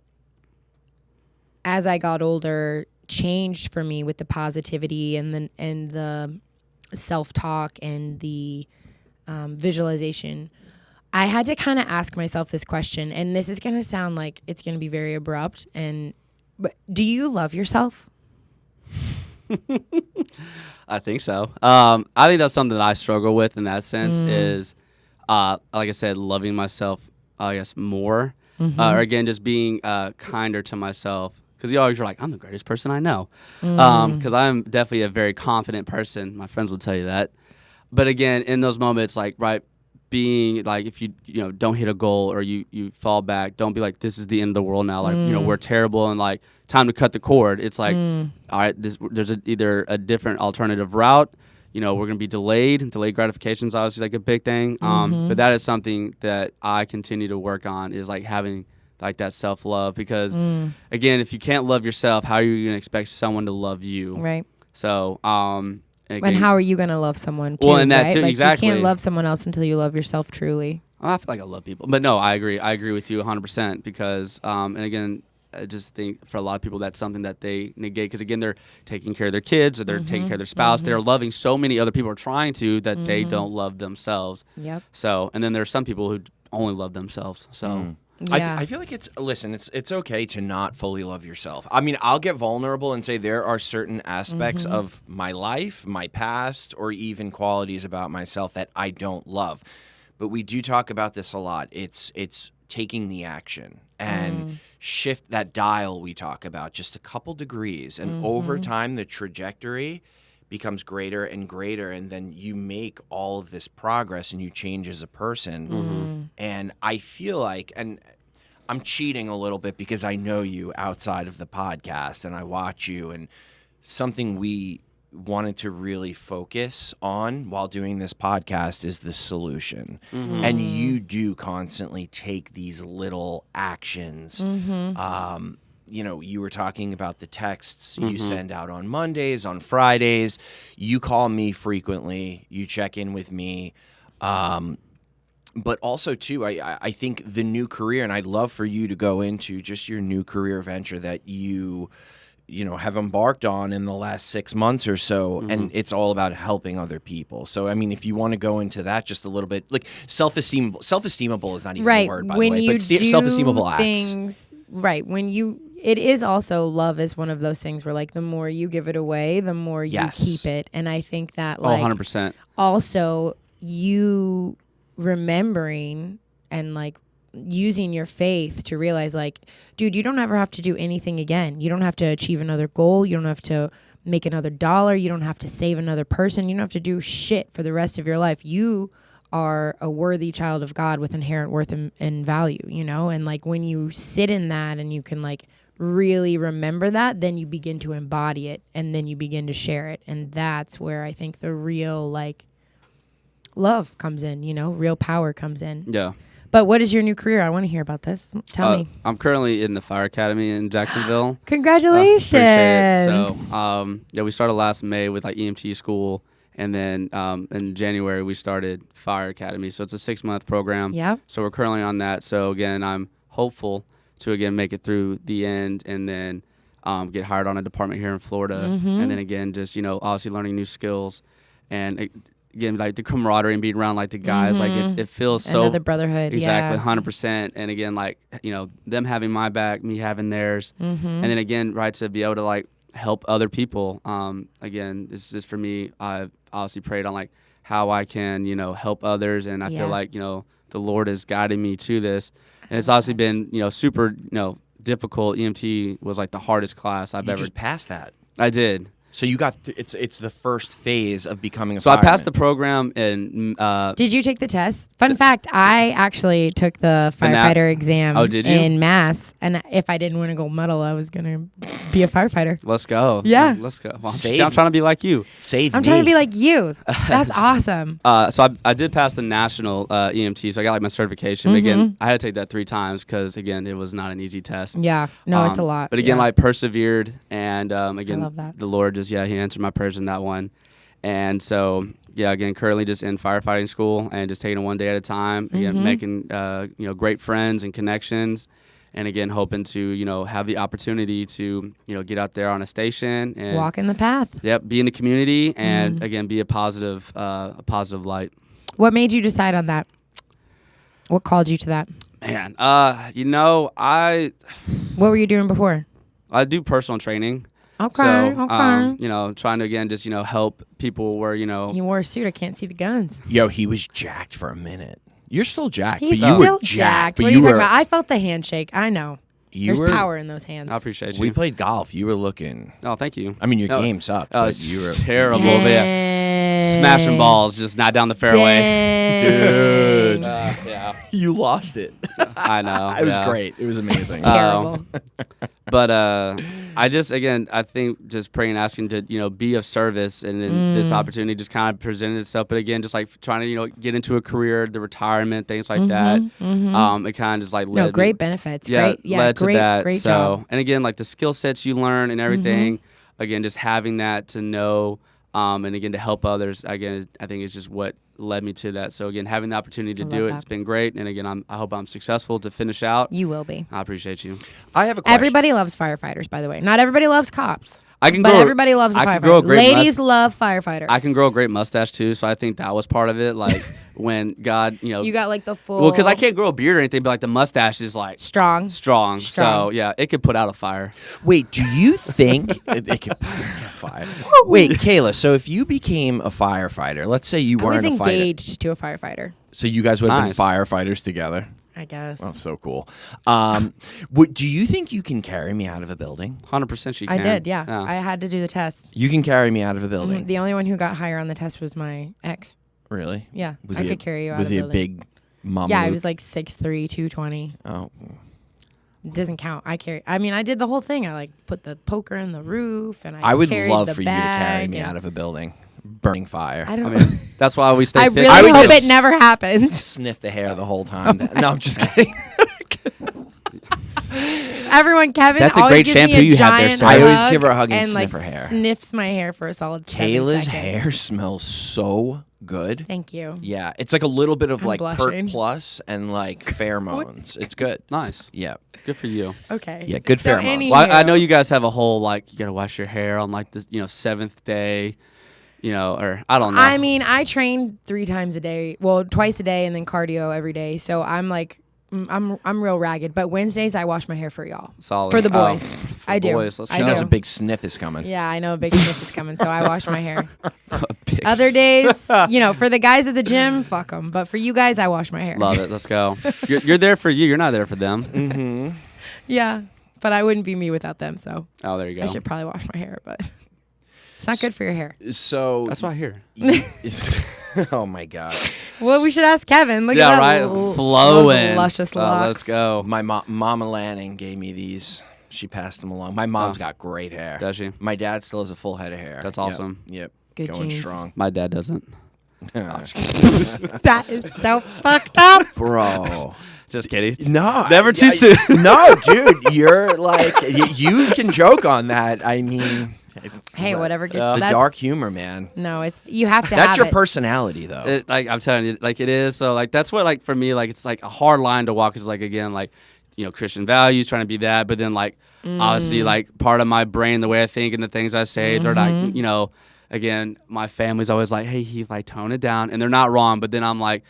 as I got older changed for me with the positivity and the self-talk and the visualization, I had to kind of ask myself this question, and this is going to sound like it's going to be very abrupt, but do you love yourself? I think so. I think that's something that I struggle with in that sense is, like I said, loving myself, I guess, more. Or again, just being kinder to myself. Because you always are like, I'm the greatest person I know. Because I'm definitely a very confident person. My friends will tell you that. But again, in those moments, like, right, being like, if you don't hit a goal or you fall back, don't be like, this is the end of the world now. Like, we're terrible and like, time to cut the cord. It's like, all right, there's either a different alternative route. We're going to be delayed. Delayed gratification is obviously like a big thing. But that is something that I continue to work on, is like having like that self-love, because again, if you can't love yourself, how are you going to expect someone to love you? Right. So, and how are you going to love someone too? Well, and that right? too, like, exactly. You can't love someone else until you love yourself truly. I feel like I love people, but no, I agree with you 100%, because, and again, I just think for a lot of people that's something that they negate, because again, they're taking care of their kids or they're taking care of their spouse. They're loving so many other people, are trying to, that they don't love themselves. Yep. So, and then there's some people who only love themselves. So. Yeah. I feel like it's okay to not fully love yourself. I mean, I'll get vulnerable and say there are certain aspects of my life, my past, or even qualities about myself that I don't love. But we do talk about this a lot. It's taking the action and shift that dial we talk about just a couple degrees. And over time, the trajectory becomes greater and greater. And then you make all of this progress and you change as a person. And I feel like, and I'm cheating a little bit because I know you outside of the podcast and I watch you, and something we wanted to really focus on while doing this podcast is the solution. And you do constantly take these little actions. You know, you were talking about the texts you send out on Mondays, on Fridays. You call me frequently. You check in with me. But also, too, I think the new career, and I'd love for you to go into just your new career venture that you know, have embarked on in the last 6 months or so, and it's all about helping other people. So, I mean, if you want to go into that just a little bit, like self-esteemable is not even a word, by the way, but self-esteemable things, acts. Right. It is also, love is one of those things where, like, the more you give it away, the more you keep it. And I think that, like, 100%. Also, you remembering and, like, using your faith to realize, like, dude, you don't ever have to do anything again. You don't have to achieve another goal. You don't have to make another dollar. You don't have to save another person. You don't have to do shit for the rest of your life. You are a worthy child of God with inherent worth and value, you know? And, like, when you sit in that and you can, like, really remember that, then you begin to embody it and then you begin to share it. And that's where I think the real, like, love comes in, you know, real power comes in. Yeah. But what is your new career? I want to hear about this. Tell me. I'm currently in the fire academy in Jacksonville. Congratulations. Appreciate it. So, yeah, we started last May with, like, EMT school. And then in January, we started fire academy. So it's a 6-month program. Yeah. So we're currently on that. So, again, I'm hopeful to, again, make it through the end and then get hired on a department here in Florida. And then, again, just, you know, obviously learning new skills. And, again, like, the camaraderie and being around, like, the guys, like, it feels so. Another brotherhood. Exactly, yeah. 100%. And, again, like, you know, them having my back, me having theirs. And then, again, right, to be able to, like, help other people. Again, it's just for me, I've obviously prayed on, like, how I can, you know, help others. And I feel like, you know, the Lord is guiding me to this. And it's obviously been, you know, super, you know, difficult. EMT was, like, the hardest class I've ever. You just passed that. I did. So you got it's the first phase of becoming a So fireman. I passed the program and Did you take the test? Fun fact, I actually took the firefighter exam did you? in Mass, and if I didn't win a gold medal, I was going to be a firefighter. let's go. Yeah. Let's go. Well, Save- I'm trying to be like you. I'm trying to be like you. That's awesome. So I did pass the national EMT, so I got, like, my certification. But again, I had to take that 3 times because, again, it was not an easy test. Yeah. No, it's a lot. But again, yeah. like, persevered, and again, I love that. the Lord just, he answered my prayers in that one. And so, yeah, again, currently just in firefighting school and just taking it one day at a time. Again, making, you know, great friends and connections. And again, hoping to, you know, have the opportunity to, you know, get out there on a station and walk in the path. Yep, be in the community and again be a positive light. What made you decide on that? What called you to that? Man, you know, What were you doing before? I do personal training. Okay. So, okay. you know, trying to, again, just, you know, help people where, you know. He wore a suit. I can't see the guns. Yo, he was jacked for a minute. You're still jacked, He's but you still were jacked. But What are you talking about? I felt the handshake. I know. There's power in those hands. I appreciate you. We played golf. You were looking. Oh, thank you. I mean, your game sucked. Oh, but it's you were terrible. But yeah, smashing balls, just not down the fairway. Dude. Yeah. You lost it. I know. It was yeah. great. It was amazing. Terrible. But I just, again, I think just praying and asking to, you know, be of service, and then this opportunity just kind of presented itself. But again, just like trying to, you know, get into a career, the retirement, things like that. It kind of just like led great me, benefits. Yeah, Great. Yeah, led great, to that. great So, job. and again, like the skill sets you learn and everything. Again, just having that to know, and again to help others. Again, I think it's just what led me to that. So again, having the opportunity to do it, it's been great. And again, I hope I'm successful to finish out. You will be. I appreciate you. I have a question. Everybody loves firefighters, by the way. Not everybody loves cops. I can But grow, everybody loves a I can firefighter. grow a great Ladies love firefighters. I can grow a great mustache too, so I think that was part of it. Like when God, you know, You got like the full. well, because I can't grow a beard or anything, but like the mustache is like strong. strong. So yeah, it could put out a fire. Wait, do you think it could fire? Wait, Kayla. So if you became a firefighter, let's say you I was weren't a fighter, engaged to a firefighter. so you guys would have Nice. been firefighters together. I guess. Oh, so cool. Do you think you can carry me out of a building? 100% she I can. did, yeah. I had to do the test. You can carry me out of a building? The only one who got higher on the test was my ex. Really? Yeah, I could carry you out of Was a he building. a big mama? Yeah, he was like 6'3", 220. Oh. It doesn't count. I did the whole thing. I like put the poker in the roof, and I would carried love the for you to carry bag me and- out of a building. Burning fire. I don't I mean, that's why we stay I fit. really I would hope just- it never happens. Sniff the hair the whole time. No, I'm just kidding. Everyone, Kevin That's a always great gives shampoo me a you have there, giant sir. I always hug give her a hug and and sniff like her hair. sniffs my hair for a solid 7 Kayla's seconds. hair smells so good. Thank you. Yeah, it's like a little bit of I'm like Pert blushing. Plus and like pheromones. It's good. Nice. Yeah. Good for you. Okay. Yeah, good So pheromones. Well, I anywho- know you guys have a whole, like, you got to wash your hair on, like, this, 7th day, or I don't know. I mean, I train 3 times a day. Well, twice a day, and then cardio every day. So I'm like, I'm real ragged. But Wednesdays I wash my hair for y'all. Solid. For the Oh, boys. for I do. boys, let's I She go. knows do. a big sniff is coming. Yeah, I know a big sniff is coming, so I wash my hair. Big Other days, for the guys at the gym, fuck them. But for you guys, I wash my hair. Love it. Let's go. You're there for you. You're not there for them. Mm-hmm. Yeah, but I wouldn't be me without them. So Oh, there you go. I should probably wash my hair, but it's not good for your hair. So That's why I hear. oh my god. Well, we should ask Kevin. Look Yeah, at that right. l- Flowing. those luscious locks. Let's go. My Mama Lanning gave me these. She passed them along. My mom's got great hair. Does she? My dad still has a full head of hair. That's Yep, awesome. Yep. Good Going genes. strong. My dad doesn't. That is so fucked up. Bro. Just kidding. No. Never too soon. No, dude. You're like, you can joke on that. I mean, Hey, whatever gets the that's- dark humor, man. No, it's you have to That's have your it. personality, though. I'm telling you, like, it is. So, like, that's what, like, for me, like, it's like a hard line to walk. Is like, again, like, Christian values, trying to be that, but then, like, obviously, like, part of my brain, the way I think and the things I say, they're like, again, my family's always like, hey, Heath, like, tone it down, and they're not wrong, but then I'm like,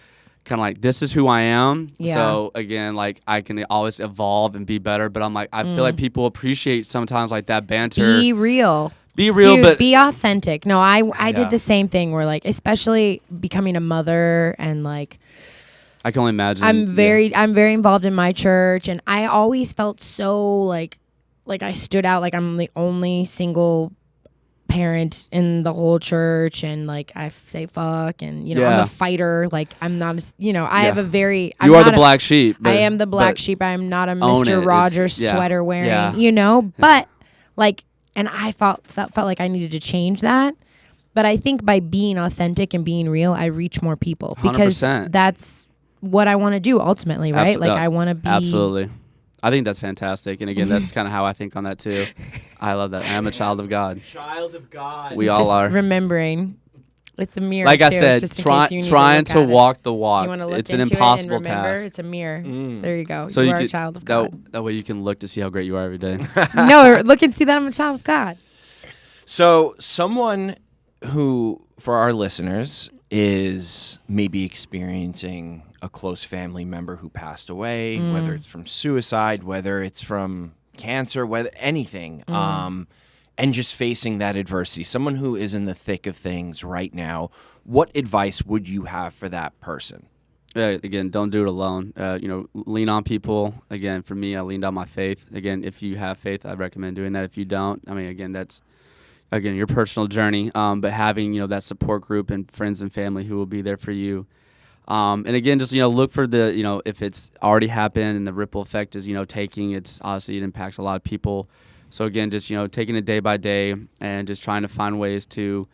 kind of like, this is who I am. Yeah. So again, like, I can always evolve and be better, but I'm like, I feel like people appreciate sometimes like that banter. Be real. Be real, Dude, but be authentic. No, I Yeah. did the same thing where like, especially becoming a mother and like, I can only imagine. I'm very involved in my church, and I always felt so like I stood out, like I'm the only single parent in the whole church, and like I say fuck, and I'm Yeah. a fighter, like I'm not I have a very You are the black sheep. I am the black but sheep. I'm not a own it. Mr. It's- Rogers yeah. sweater wearing, Yeah. but like, and I felt like I needed to change that. But I think by being authentic and being real, I reach more people because 100%. that's what I want to do ultimately, right? Abso- Like I want to be Absolutely. I think that's fantastic. And again, that's kind of how I think on that too. I love that. I am a child of God. Child of God. We all just are. remembering. It's a mirror. Like I too, said, just in trying case you need trying to, to look at walk the It. Do walk. you want to look It's an into impossible it and remember? task. It's a mirror. There you go. So you you are a could- child of God. That way you can look to see how great you are every day. No, look and see that I'm a child of God. So, someone who, for our listeners, is maybe experiencing a close family member who passed away, whether it's from suicide, whether it's from cancer, whether anything, and just facing that adversity, someone who is in the thick of things right now, what advice would you have for that person? Again, don't do it alone. Lean on people. Again, for me, I leaned on my faith. Again, if you have faith, I recommend doing that. If you don't, I mean, again, that's your personal journey. But having that support group and friends and family who will be there for you. And again, just look for the if it's already happened and the ripple effect is taking. It's obviously it impacts a lot of people. So again, just taking it day by day and just trying to find ways to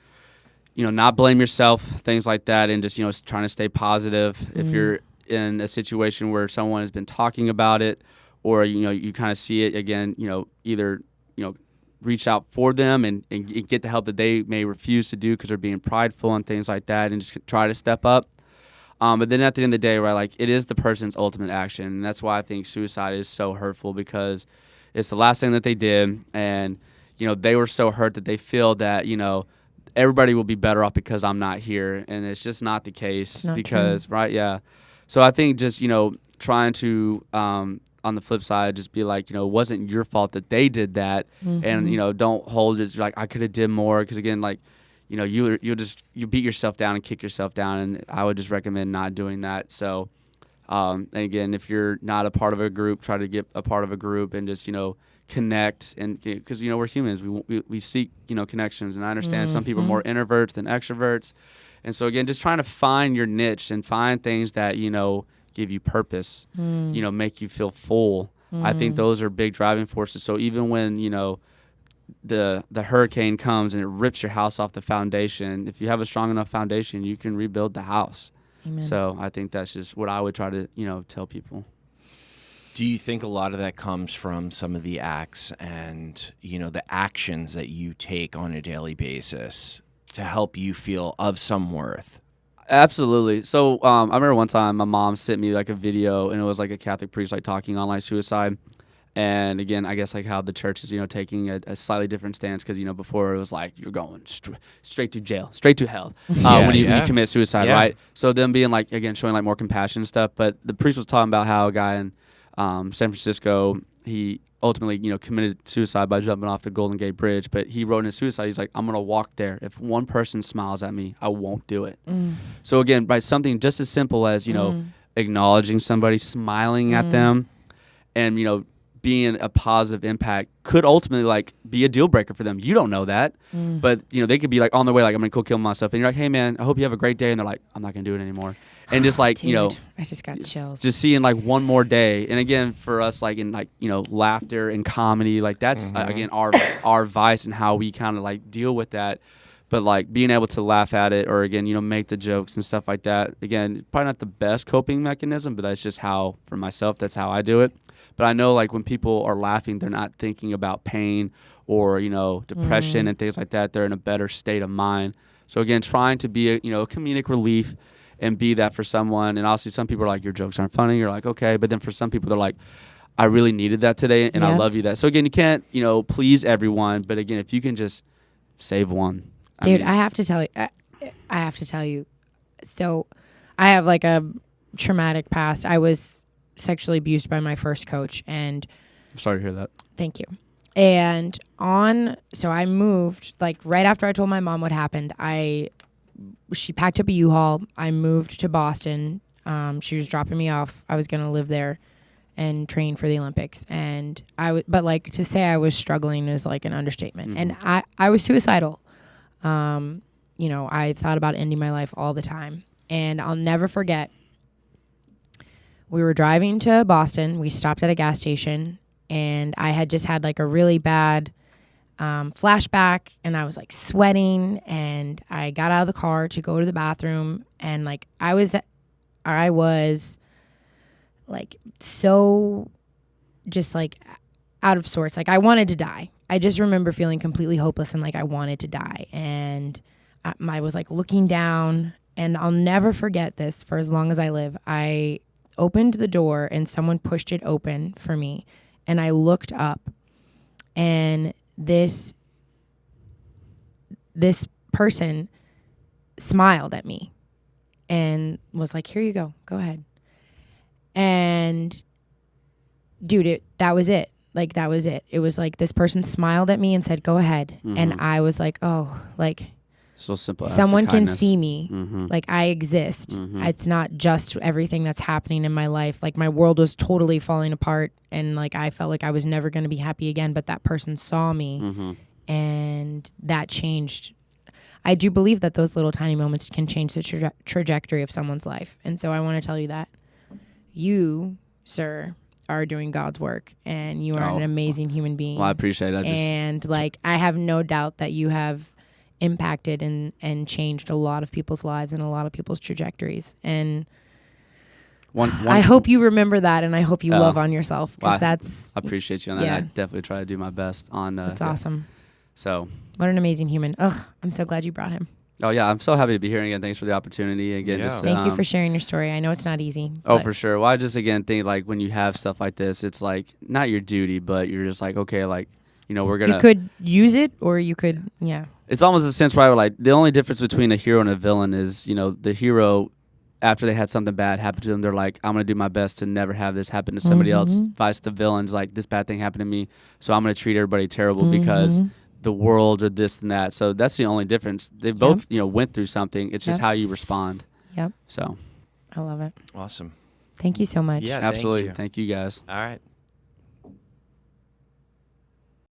not blame yourself, things like that, and just trying to stay positive. If you're in a situation where someone has been talking about it, or you kind of see it again, either reach out for them and get the help that they may refuse to do because they're being prideful and things like that, and just try to step up. But then at the end of the day, right, like it is the person's ultimate action, and that's why I think suicide is so hurtful, because it's the last thing that they did, and they were so hurt that they feel that everybody will be better off because I'm not here, and it's just not the case. not Because right, yeah. So I think just trying to on the flip side, just be like, it wasn't your fault that they did that, and don't hold it like I could have did more, because again, like you beat yourself down and kick yourself down, and I would just recommend not doing that. So And again, if you're not a part of a group, try to get a part of a group and just, connect. And because, we're humans, we seek, connections. And I understand some people are more introverts than extroverts. And so, again, just trying to find your niche and find things that, give you purpose, make you feel full. I think those are big driving forces. So even when, the hurricane comes and it rips your house off the foundation, if you have a strong enough foundation, you can rebuild the house. Amen. So I think that's just what I would try to, tell people. Do you think a lot of that comes from some of the acts and, the actions that you take on a daily basis to help you feel of some worth? Absolutely. So I remember one time my mom sent me like a video, and it was like a Catholic priest like talking on like suicide. And again, I guess like how the church is, taking a slightly different stance because, before it was like you're going straight to jail, straight to hell when you commit suicide, right? So them being like, again, showing like more compassion and stuff. But the priest was talking about how a guy in San Francisco, he ultimately, committed suicide by jumping off the Golden Gate Bridge. But he wrote in his suicide, he's like, I'm going to walk there. If one person smiles at me, I won't do it. So again, by something just as simple as, acknowledging somebody, smiling at them, and, being a positive impact could ultimately like be a deal breaker for them. You don't know that, but they could be like on their way, like I'm gonna go kill myself, and you're like, hey man, I hope you have a great day, and they're like, I'm not gonna do it anymore. And just like Dude, I just got chills. Just seeing like one more day, and again for us, like in like laughter and comedy, like that's again our vice and how we kind of like deal with that. But like being able to laugh at it, or again make the jokes and stuff like that. Again, probably not the best coping mechanism, but that's just how for myself, that's how I do it. But I know like when people are laughing, they're not thinking about pain or, depression and things like that. They're in a better state of mind. So again, trying to be a comedic relief and be that for someone. And obviously some people are like, your jokes aren't funny. You're like, okay. But then for some people, they're like, I really needed that today and I love you that. So again, you can't, please everyone. But again, if you can just save one. Dude, I have to tell you. So I have like a traumatic past. I was sexually abused by my first coach, and I'm sorry to hear that. Thank you. And so I moved like right after I told my mom what happened. She packed up a U-Haul. I moved to Boston. She was dropping me off. I was gonna live there and train for the Olympics. And but like to say I was struggling is like an understatement. And I was suicidal. I thought about ending my life all the time. And I'll never forget. We were driving to Boston. We stopped at a gas station, and I had just had like a really bad flashback, and I was like sweating, and I got out of the car to go to the bathroom, and like I was like so just like out of sorts. Like I wanted to die. I just remember feeling completely hopeless and like I wanted to die. And I was like looking down, and I'll never forget this for as long as I live. I opened the door and someone pushed it open for me, and I looked up, and this person smiled at me and was like, here you go ahead. And dude, that was it. Like that was it. It was like this person smiled at me and said, go ahead. And I was like, oh, like so simple. Someone can see me. Like I exist. It's not just everything that's happening in my life. Like my world was totally falling apart, and like I felt like I was never going to be happy again. But that person saw me, and that changed. I do believe that those little tiny moments can change the trajectory of someone's life. And so I want to tell you that you, sir, are doing God's work, and you are an amazing human being. Well, I appreciate it. And like I have no doubt that you have impacted and changed a lot of people's lives and a lot of people's trajectories. And I hope you remember that, and I hope you love on yourself, because I appreciate you on that. I definitely try to do my best on that's awesome. So what an amazing human. I'm so glad you brought him. Oh yeah, I'm so happy to be here again. Thanks for the opportunity again. Yeah. Thank you for sharing your story. I know it's not easy. Oh, for sure. Well, I just again think like when you have stuff like this, it's like not your duty, but you're just like, okay, like we're gonna. You could use it, or you could, It's almost a sense where I would like the only difference between a hero and a villain is the hero, after they had something bad happen to them, they're like, I'm gonna do my best to never have this happen to somebody else. Vice the villain's like, this bad thing happened to me, so I'm gonna treat everybody terrible because the world or this and that. So that's the only difference. They both went through something. It's just how you respond. Yep. So I love it. Awesome. Thank you so much. Yeah, Absolutely. Thank you. Thank you guys. All right.